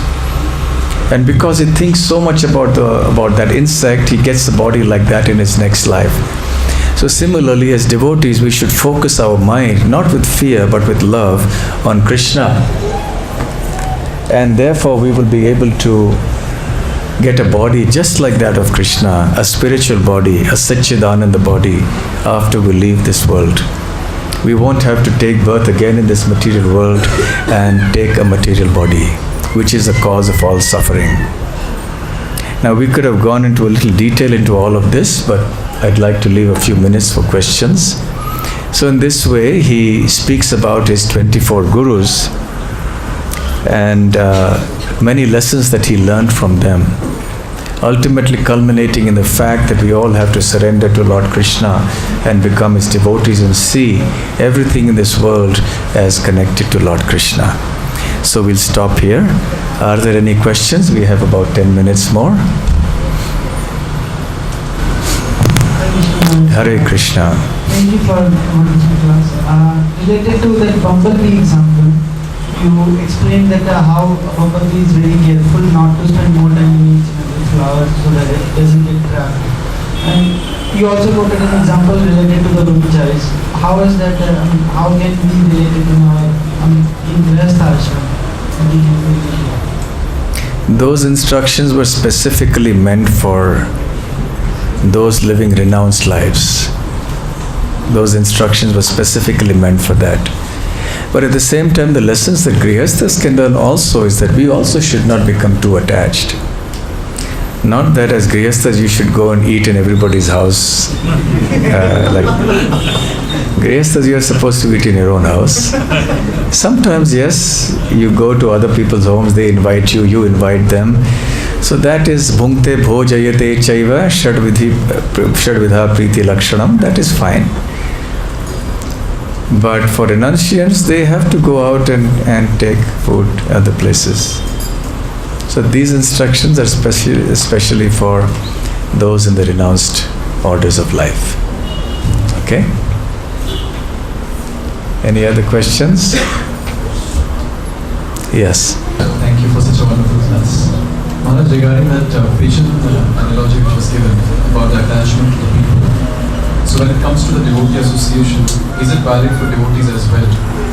And because he thinks so much about that insect, he gets a body like that in his next life. So similarly, as devotees, we should focus our mind, not with fear, but with love, on Krishna. And therefore, we will be able to get a body just like that of Krishna, a spiritual body, a Satchidananda body, after we leave this world. We won't have to take birth again in this material world and take a material body, which is the cause of all suffering. Now, we could have gone into a little detail into all of this, but I'd like to leave a few minutes for questions. So in this way, he speaks about his 24 gurus and many lessons that he learned from them, ultimately culminating in the fact that we all have to surrender to Lord Krishna and become his devotees and see everything in this world as connected to Lord Krishna. So we'll stop here. Are there any questions? We have about 10 minutes more. Hare Krishna. Thank you for wonderful class. Related to that bumblebee example, you explained that how Bhagavad is very careful not to spend more time in each and every flower so that it doesn't get trapped. And you also quoted an example related to the brahmacharis. How is that? How can we relate it in our in Grihastha ashram? Those instructions were specifically meant for those living renounced lives. Those instructions were specifically meant for that. But at the same time, the lessons that Grihasthas can learn also is that we also should not become too attached. Not that as Grihasthas you should go and eat in everybody's house. Like Grihasthas, you are supposed to eat in your own house. Sometimes, yes, you go to other people's homes, they invite you, you invite them. So that is bhunkte bhojayate chaiva shadvidha priti lakshanam. That is fine. But for renunciants, they have to go out and take food other places. So these instructions are especially for those in the renounced orders of life. Okay? Any other questions? Yes. Thank you for such a wonderful class. Maharaj, regarding that pigeon analogy which was given about the attachment to the people. So when it comes to the devotee association, is it valid for devotees as well?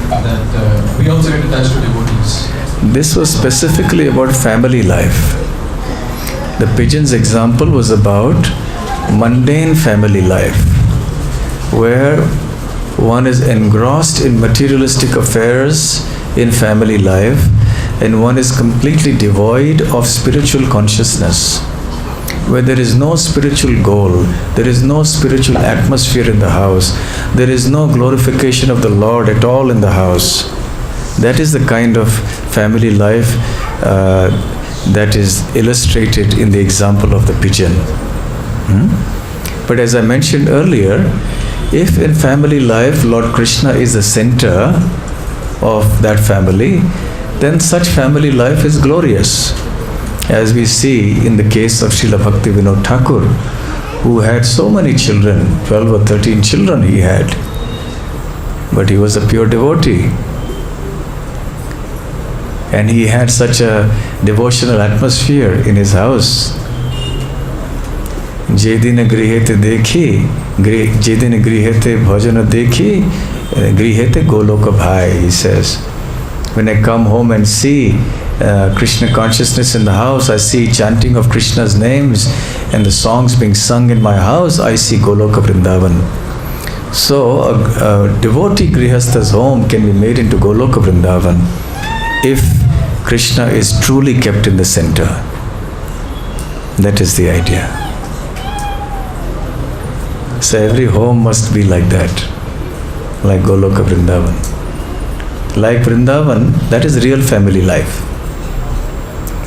That we also get attached to devotees? This was specifically about family life. The pigeon's example was about mundane family life, where one is engrossed in materialistic affairs in family life, and one is completely devoid of spiritual consciousness, where there is no spiritual goal, there is no spiritual atmosphere in the house, there is no glorification of the Lord at all in the house. That is the kind of family life that is illustrated in the example of the pigeon. But as I mentioned earlier, if in family life Lord Krishna is the center of that family, then such family life is glorious. As we see in the case of Srila Bhakti Vinod Thakur, who had so many children, 12 or 13 children he had, but he was a pure devotee. And he had such a devotional atmosphere in his house. Jedin grihete dekhi, jedin grihete bhajana dekhi, grihete goloka bhai, he says. When I come home and see Krishna consciousness in the house, I see chanting of Krishna's names and the songs being sung in my house, I see Goloka Vrindavan. So a devotee Grihastha's home can be made into Goloka Vrindavan if Krishna is truly kept in the center. That is the idea. So every home must be like that, like Goloka Vrindavan. Like Vrindavan, that is real family life.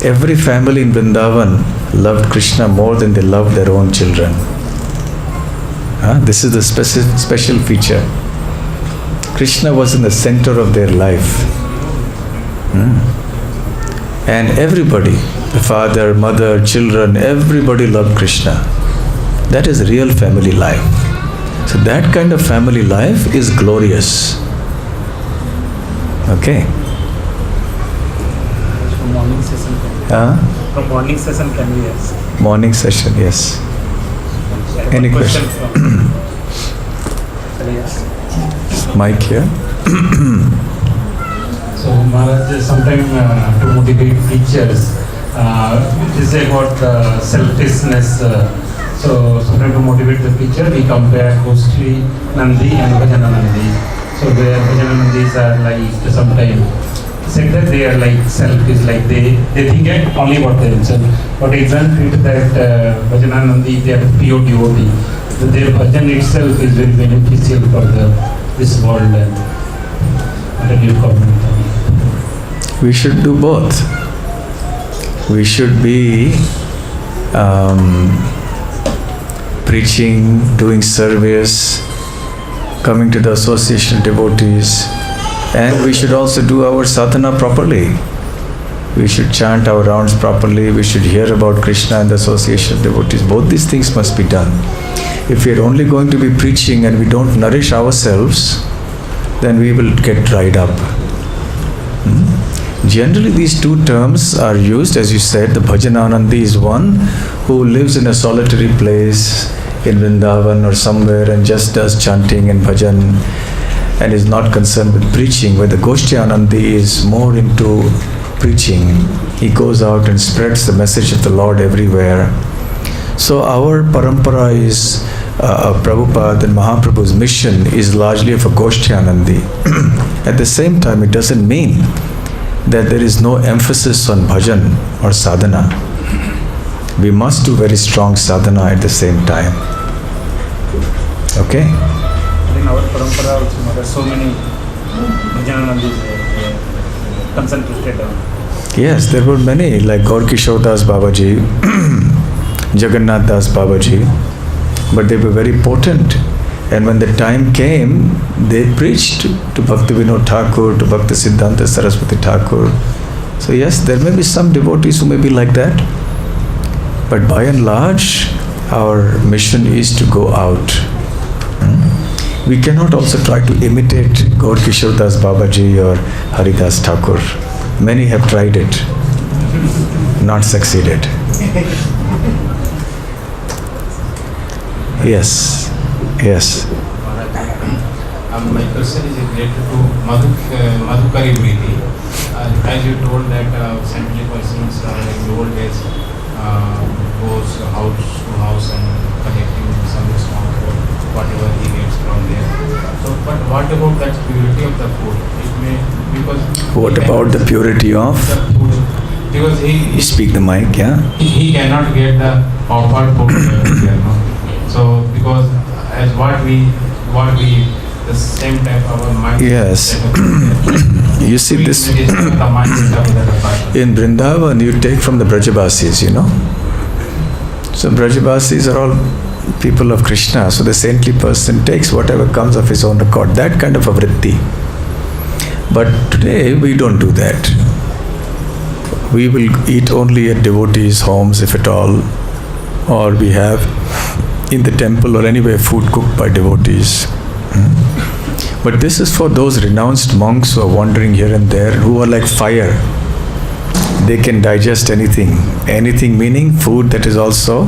Every family in Vrindavan loved Krishna more than they loved their own children. This is the special feature. Krishna was in the center of their life. And everybody, the father, mother, children, everybody loved Krishna. That is real family life. So that kind of family life is glorious. Okay. From morning session. From morning session can we ask? Morning session, yes. Any question? Mic here. So Maharaj, sometime to motivate teachers, it is about selflessness. So sometimes to motivate the teacher, we compare Goshtri Nandi and Bhajana Nandi. So their Bhajana Nandis are like sometimes said that they are like selfish, like they think only about themselves. But it doesn't fit that Bhajana Nandi, they are pure devotee. So their bhajan itself is very beneficial for this world. And what do you comment on it? We should do both. We should be preaching, doing service, coming to the association of devotees, and we should also do our sadhana properly. We should chant our rounds properly, we should hear about Krishna and the association of devotees. Both these things must be done. If we are only going to be preaching and we don't nourish ourselves, then we will get dried up. Generally, these two terms are used, as you said. The Bhajananandi is one who lives in a solitary place in Vrindavan or somewhere and just does chanting and bhajan and is not concerned with preaching, where the Goshtyanandi is more into preaching. He goes out and spreads the message of the Lord everywhere. So our parampara is Prabhupada and Mahaprabhu's mission is largely of a Goshtyanandi. At the same time, it doesn't mean that there is no emphasis on bhajan or sadhana. We must do very strong sadhana at the same time. Okay? In our parampara also, there are so many Bhajananandis concentrated on. Yes, there were many, like Gaur Kishore Das Babaji, Jagannath Das Babaji, but they were very potent. And when the time came, they preached to Bhakti Vinod Thakur, to Bhakti Siddhanta Saraswati Thakur. So yes, there may be some devotees who may be like that. But by and large, our mission is to go out. We cannot also try to imitate Gaur Kishore Das Babaji or Haridas Thakur. Many have tried it, not succeeded. Yes, yes. My question is related to Madhukari Priti. As you told that saintly persons in the old days goes house to house and collecting some small food, whatever he gets from there. So, but what about that purity of the food? It may, because What about the purity of? the food? Because You speak the mic, yeah? he cannot get the offered food here, no? So because as what we the same type of our mind. Yes. You see this the mindset of the person. in Vrindavan, you take from the Brajabasis, you know. So Brajabasis are all people of Krishna. So the saintly person takes whatever comes of his own accord. That kind of a vritti. But today we don't do that. We will eat only at devotees' homes, if at all, or we have in the temple or anywhere food cooked by devotees. But this is for those renounced monks who are wandering here and there, who are like fire. They can digest anything. Anything meaning food that is also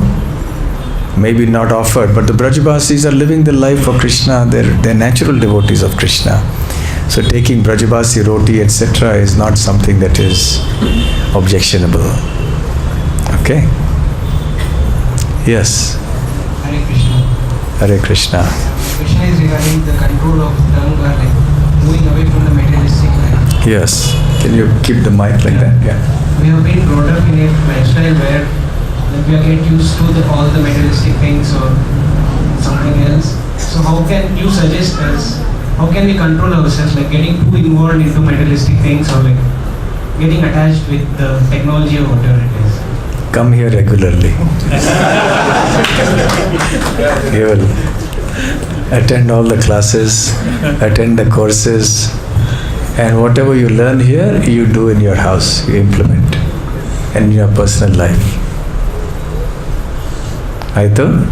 maybe not offered. But the Brajabasis are living their life for Krishna. They're natural devotees of Krishna. So taking Brajabasi roti, etc. is not something that is objectionable. Okay? Yes. Hare Krishna. Hare Krishna. Question is regarding the control of tongue, like moving away from the materialistic life. Yes. Can you keep the mic like that? Yeah. We have been brought up in a lifestyle where like, we are get used to all the materialistic things or something else. So how can you suggest us, how can we control ourselves, like getting too involved into materialistic things or like getting attached with the technology or whatever it is? Come here regularly. You will attend all the classes, attend the courses, and whatever you learn here, you do in your house, you implement, and in your personal life. Aito?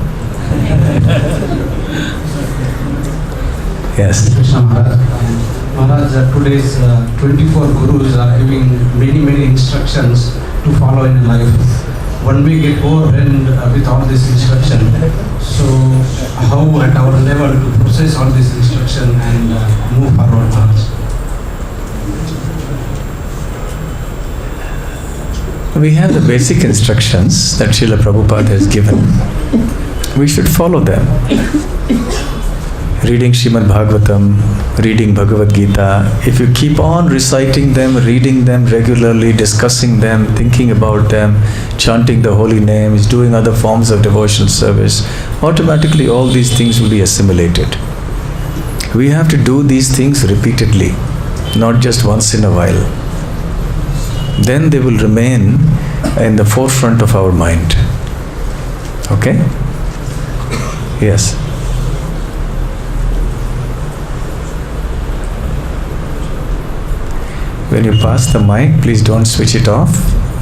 Yes. Krishna Maharaj. Maharaj, today's 24 gurus are giving many instructions to follow in life. One may get overwhelmed with all this instruction. So, how at our level to process all this instruction and move forward, Maharaj? We have the basic instructions that Srila Prabhupada has given. We should follow them. Reading Srimad Bhagavatam, reading Bhagavad Gita, if you keep on reciting them, reading them regularly, discussing them, thinking about them, chanting the holy names, doing other forms of devotional service, automatically all these things will be assimilated. We have to do these things repeatedly, not just once in a while. Then they will remain in the forefront of our mind. Okay? Yes. When you pass the mic, please don't switch it off.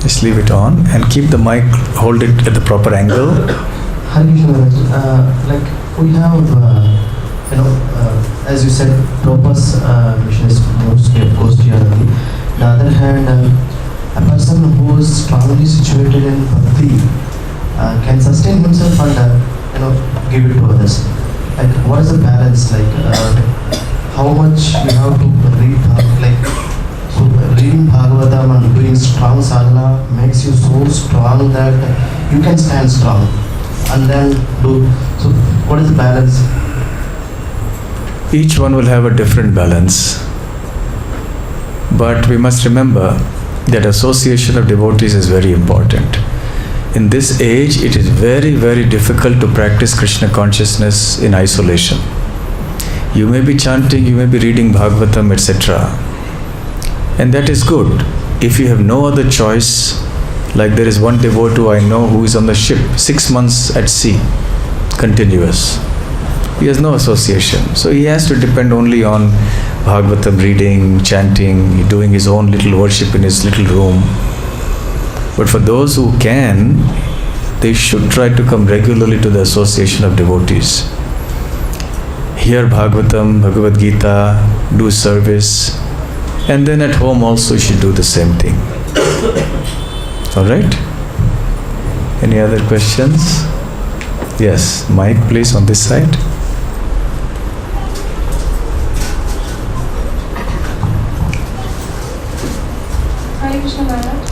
Just leave it on and keep the mic, hold it at the proper angle. Hare Krishna Maharaj. Like we have, as you said, Prabhupada's mission is mostly of course to the other hand, a person who is strongly situated in bhakti can sustain himself and give it to others. Like, what is the balance? Like, how much you have to read? So reading Bhagavatam and doing strong sadhana makes you so strong that you can stand strong, and then do. So, what is the balance? Each one will have a different balance. But we must remember that association of devotees is very important. In this age, it is very, very difficult to practice Krishna consciousness in isolation. You may be chanting, you may be reading Bhagavatam, etc. And that is good. If you have no other choice, like there is one devotee I know who is on the ship 6 months at sea, continuous. He has no association. So he has to depend only on Bhagavatam reading, chanting, doing his own little worship in his little room. But for those who can, they should try to come regularly to the association of devotees. Hear Bhagavatam, Bhagavad Gita, do service, and then at home also you should do the same thing. Alright? Any other questions? Yes, Mike, please, on this side. Hare Krishna Maharaj.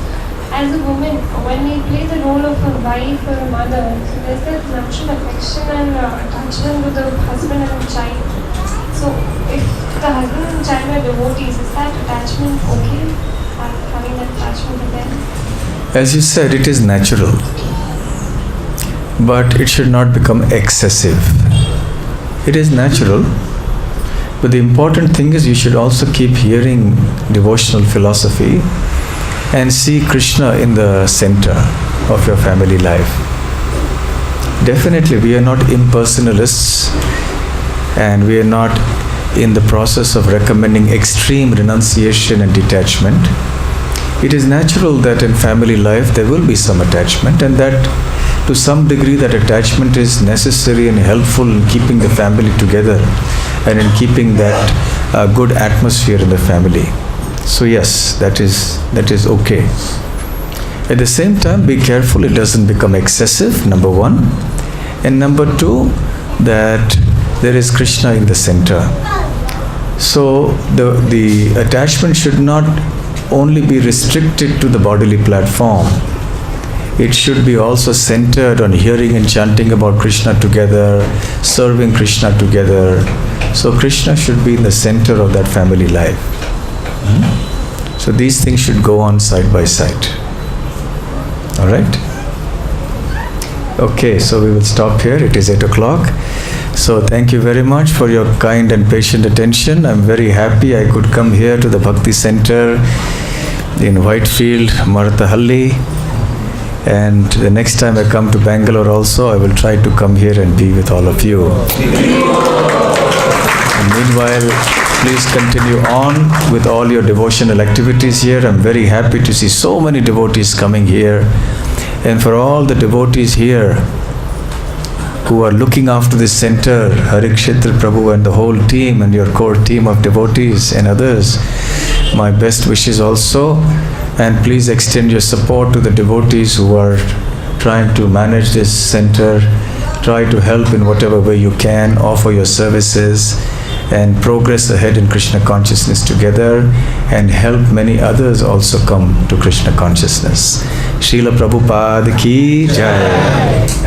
As a woman, when we play the role of a wife or a mother, so there's that natural affection and attachment with the husband and the child. So if the husband and child are devotees, is that attachment okay? Having that attachment with them? As you said, it is natural. But it should not become excessive. It is natural. But the important thing is you should also keep hearing devotional philosophy and see Krishna in the center of your family life. Definitely, we are not impersonalists and we are not in the process of recommending extreme renunciation and detachment. It is natural that in family life there will be some attachment, and that to some degree that attachment is necessary and helpful in keeping the family together and in keeping that good atmosphere in the family. So yes, that is okay. At the same time, be careful it doesn't become excessive, number one. And number two, that there is Krishna in the center. So the attachment should not only be restricted to the bodily platform. It should be also centered on hearing and chanting about Krishna together, serving Krishna together. So Krishna should be in the center of that family life. So these things should go on side by side. Alright? Okay, so we will stop here. It is 8 o'clock. So thank you very much for your kind and patient attention. I'm very happy I could come here to the Bhakti Center in Whitefield, Marathahalli. And the next time I come to Bangalore also, I will try to come here and be with all of you. And meanwhile, please continue on with all your devotional activities here. I'm very happy to see so many devotees coming here. And for all the devotees here who are looking after this center, Harikshetra Prabhu and the whole team and your core team of devotees and others, my best wishes also. And please extend your support to the devotees who are trying to manage this center. Try to help in whatever way you can, offer your services, and progress ahead in Krishna consciousness together, and help many others also come to Krishna consciousness. Srila Prabhupada ki Jai.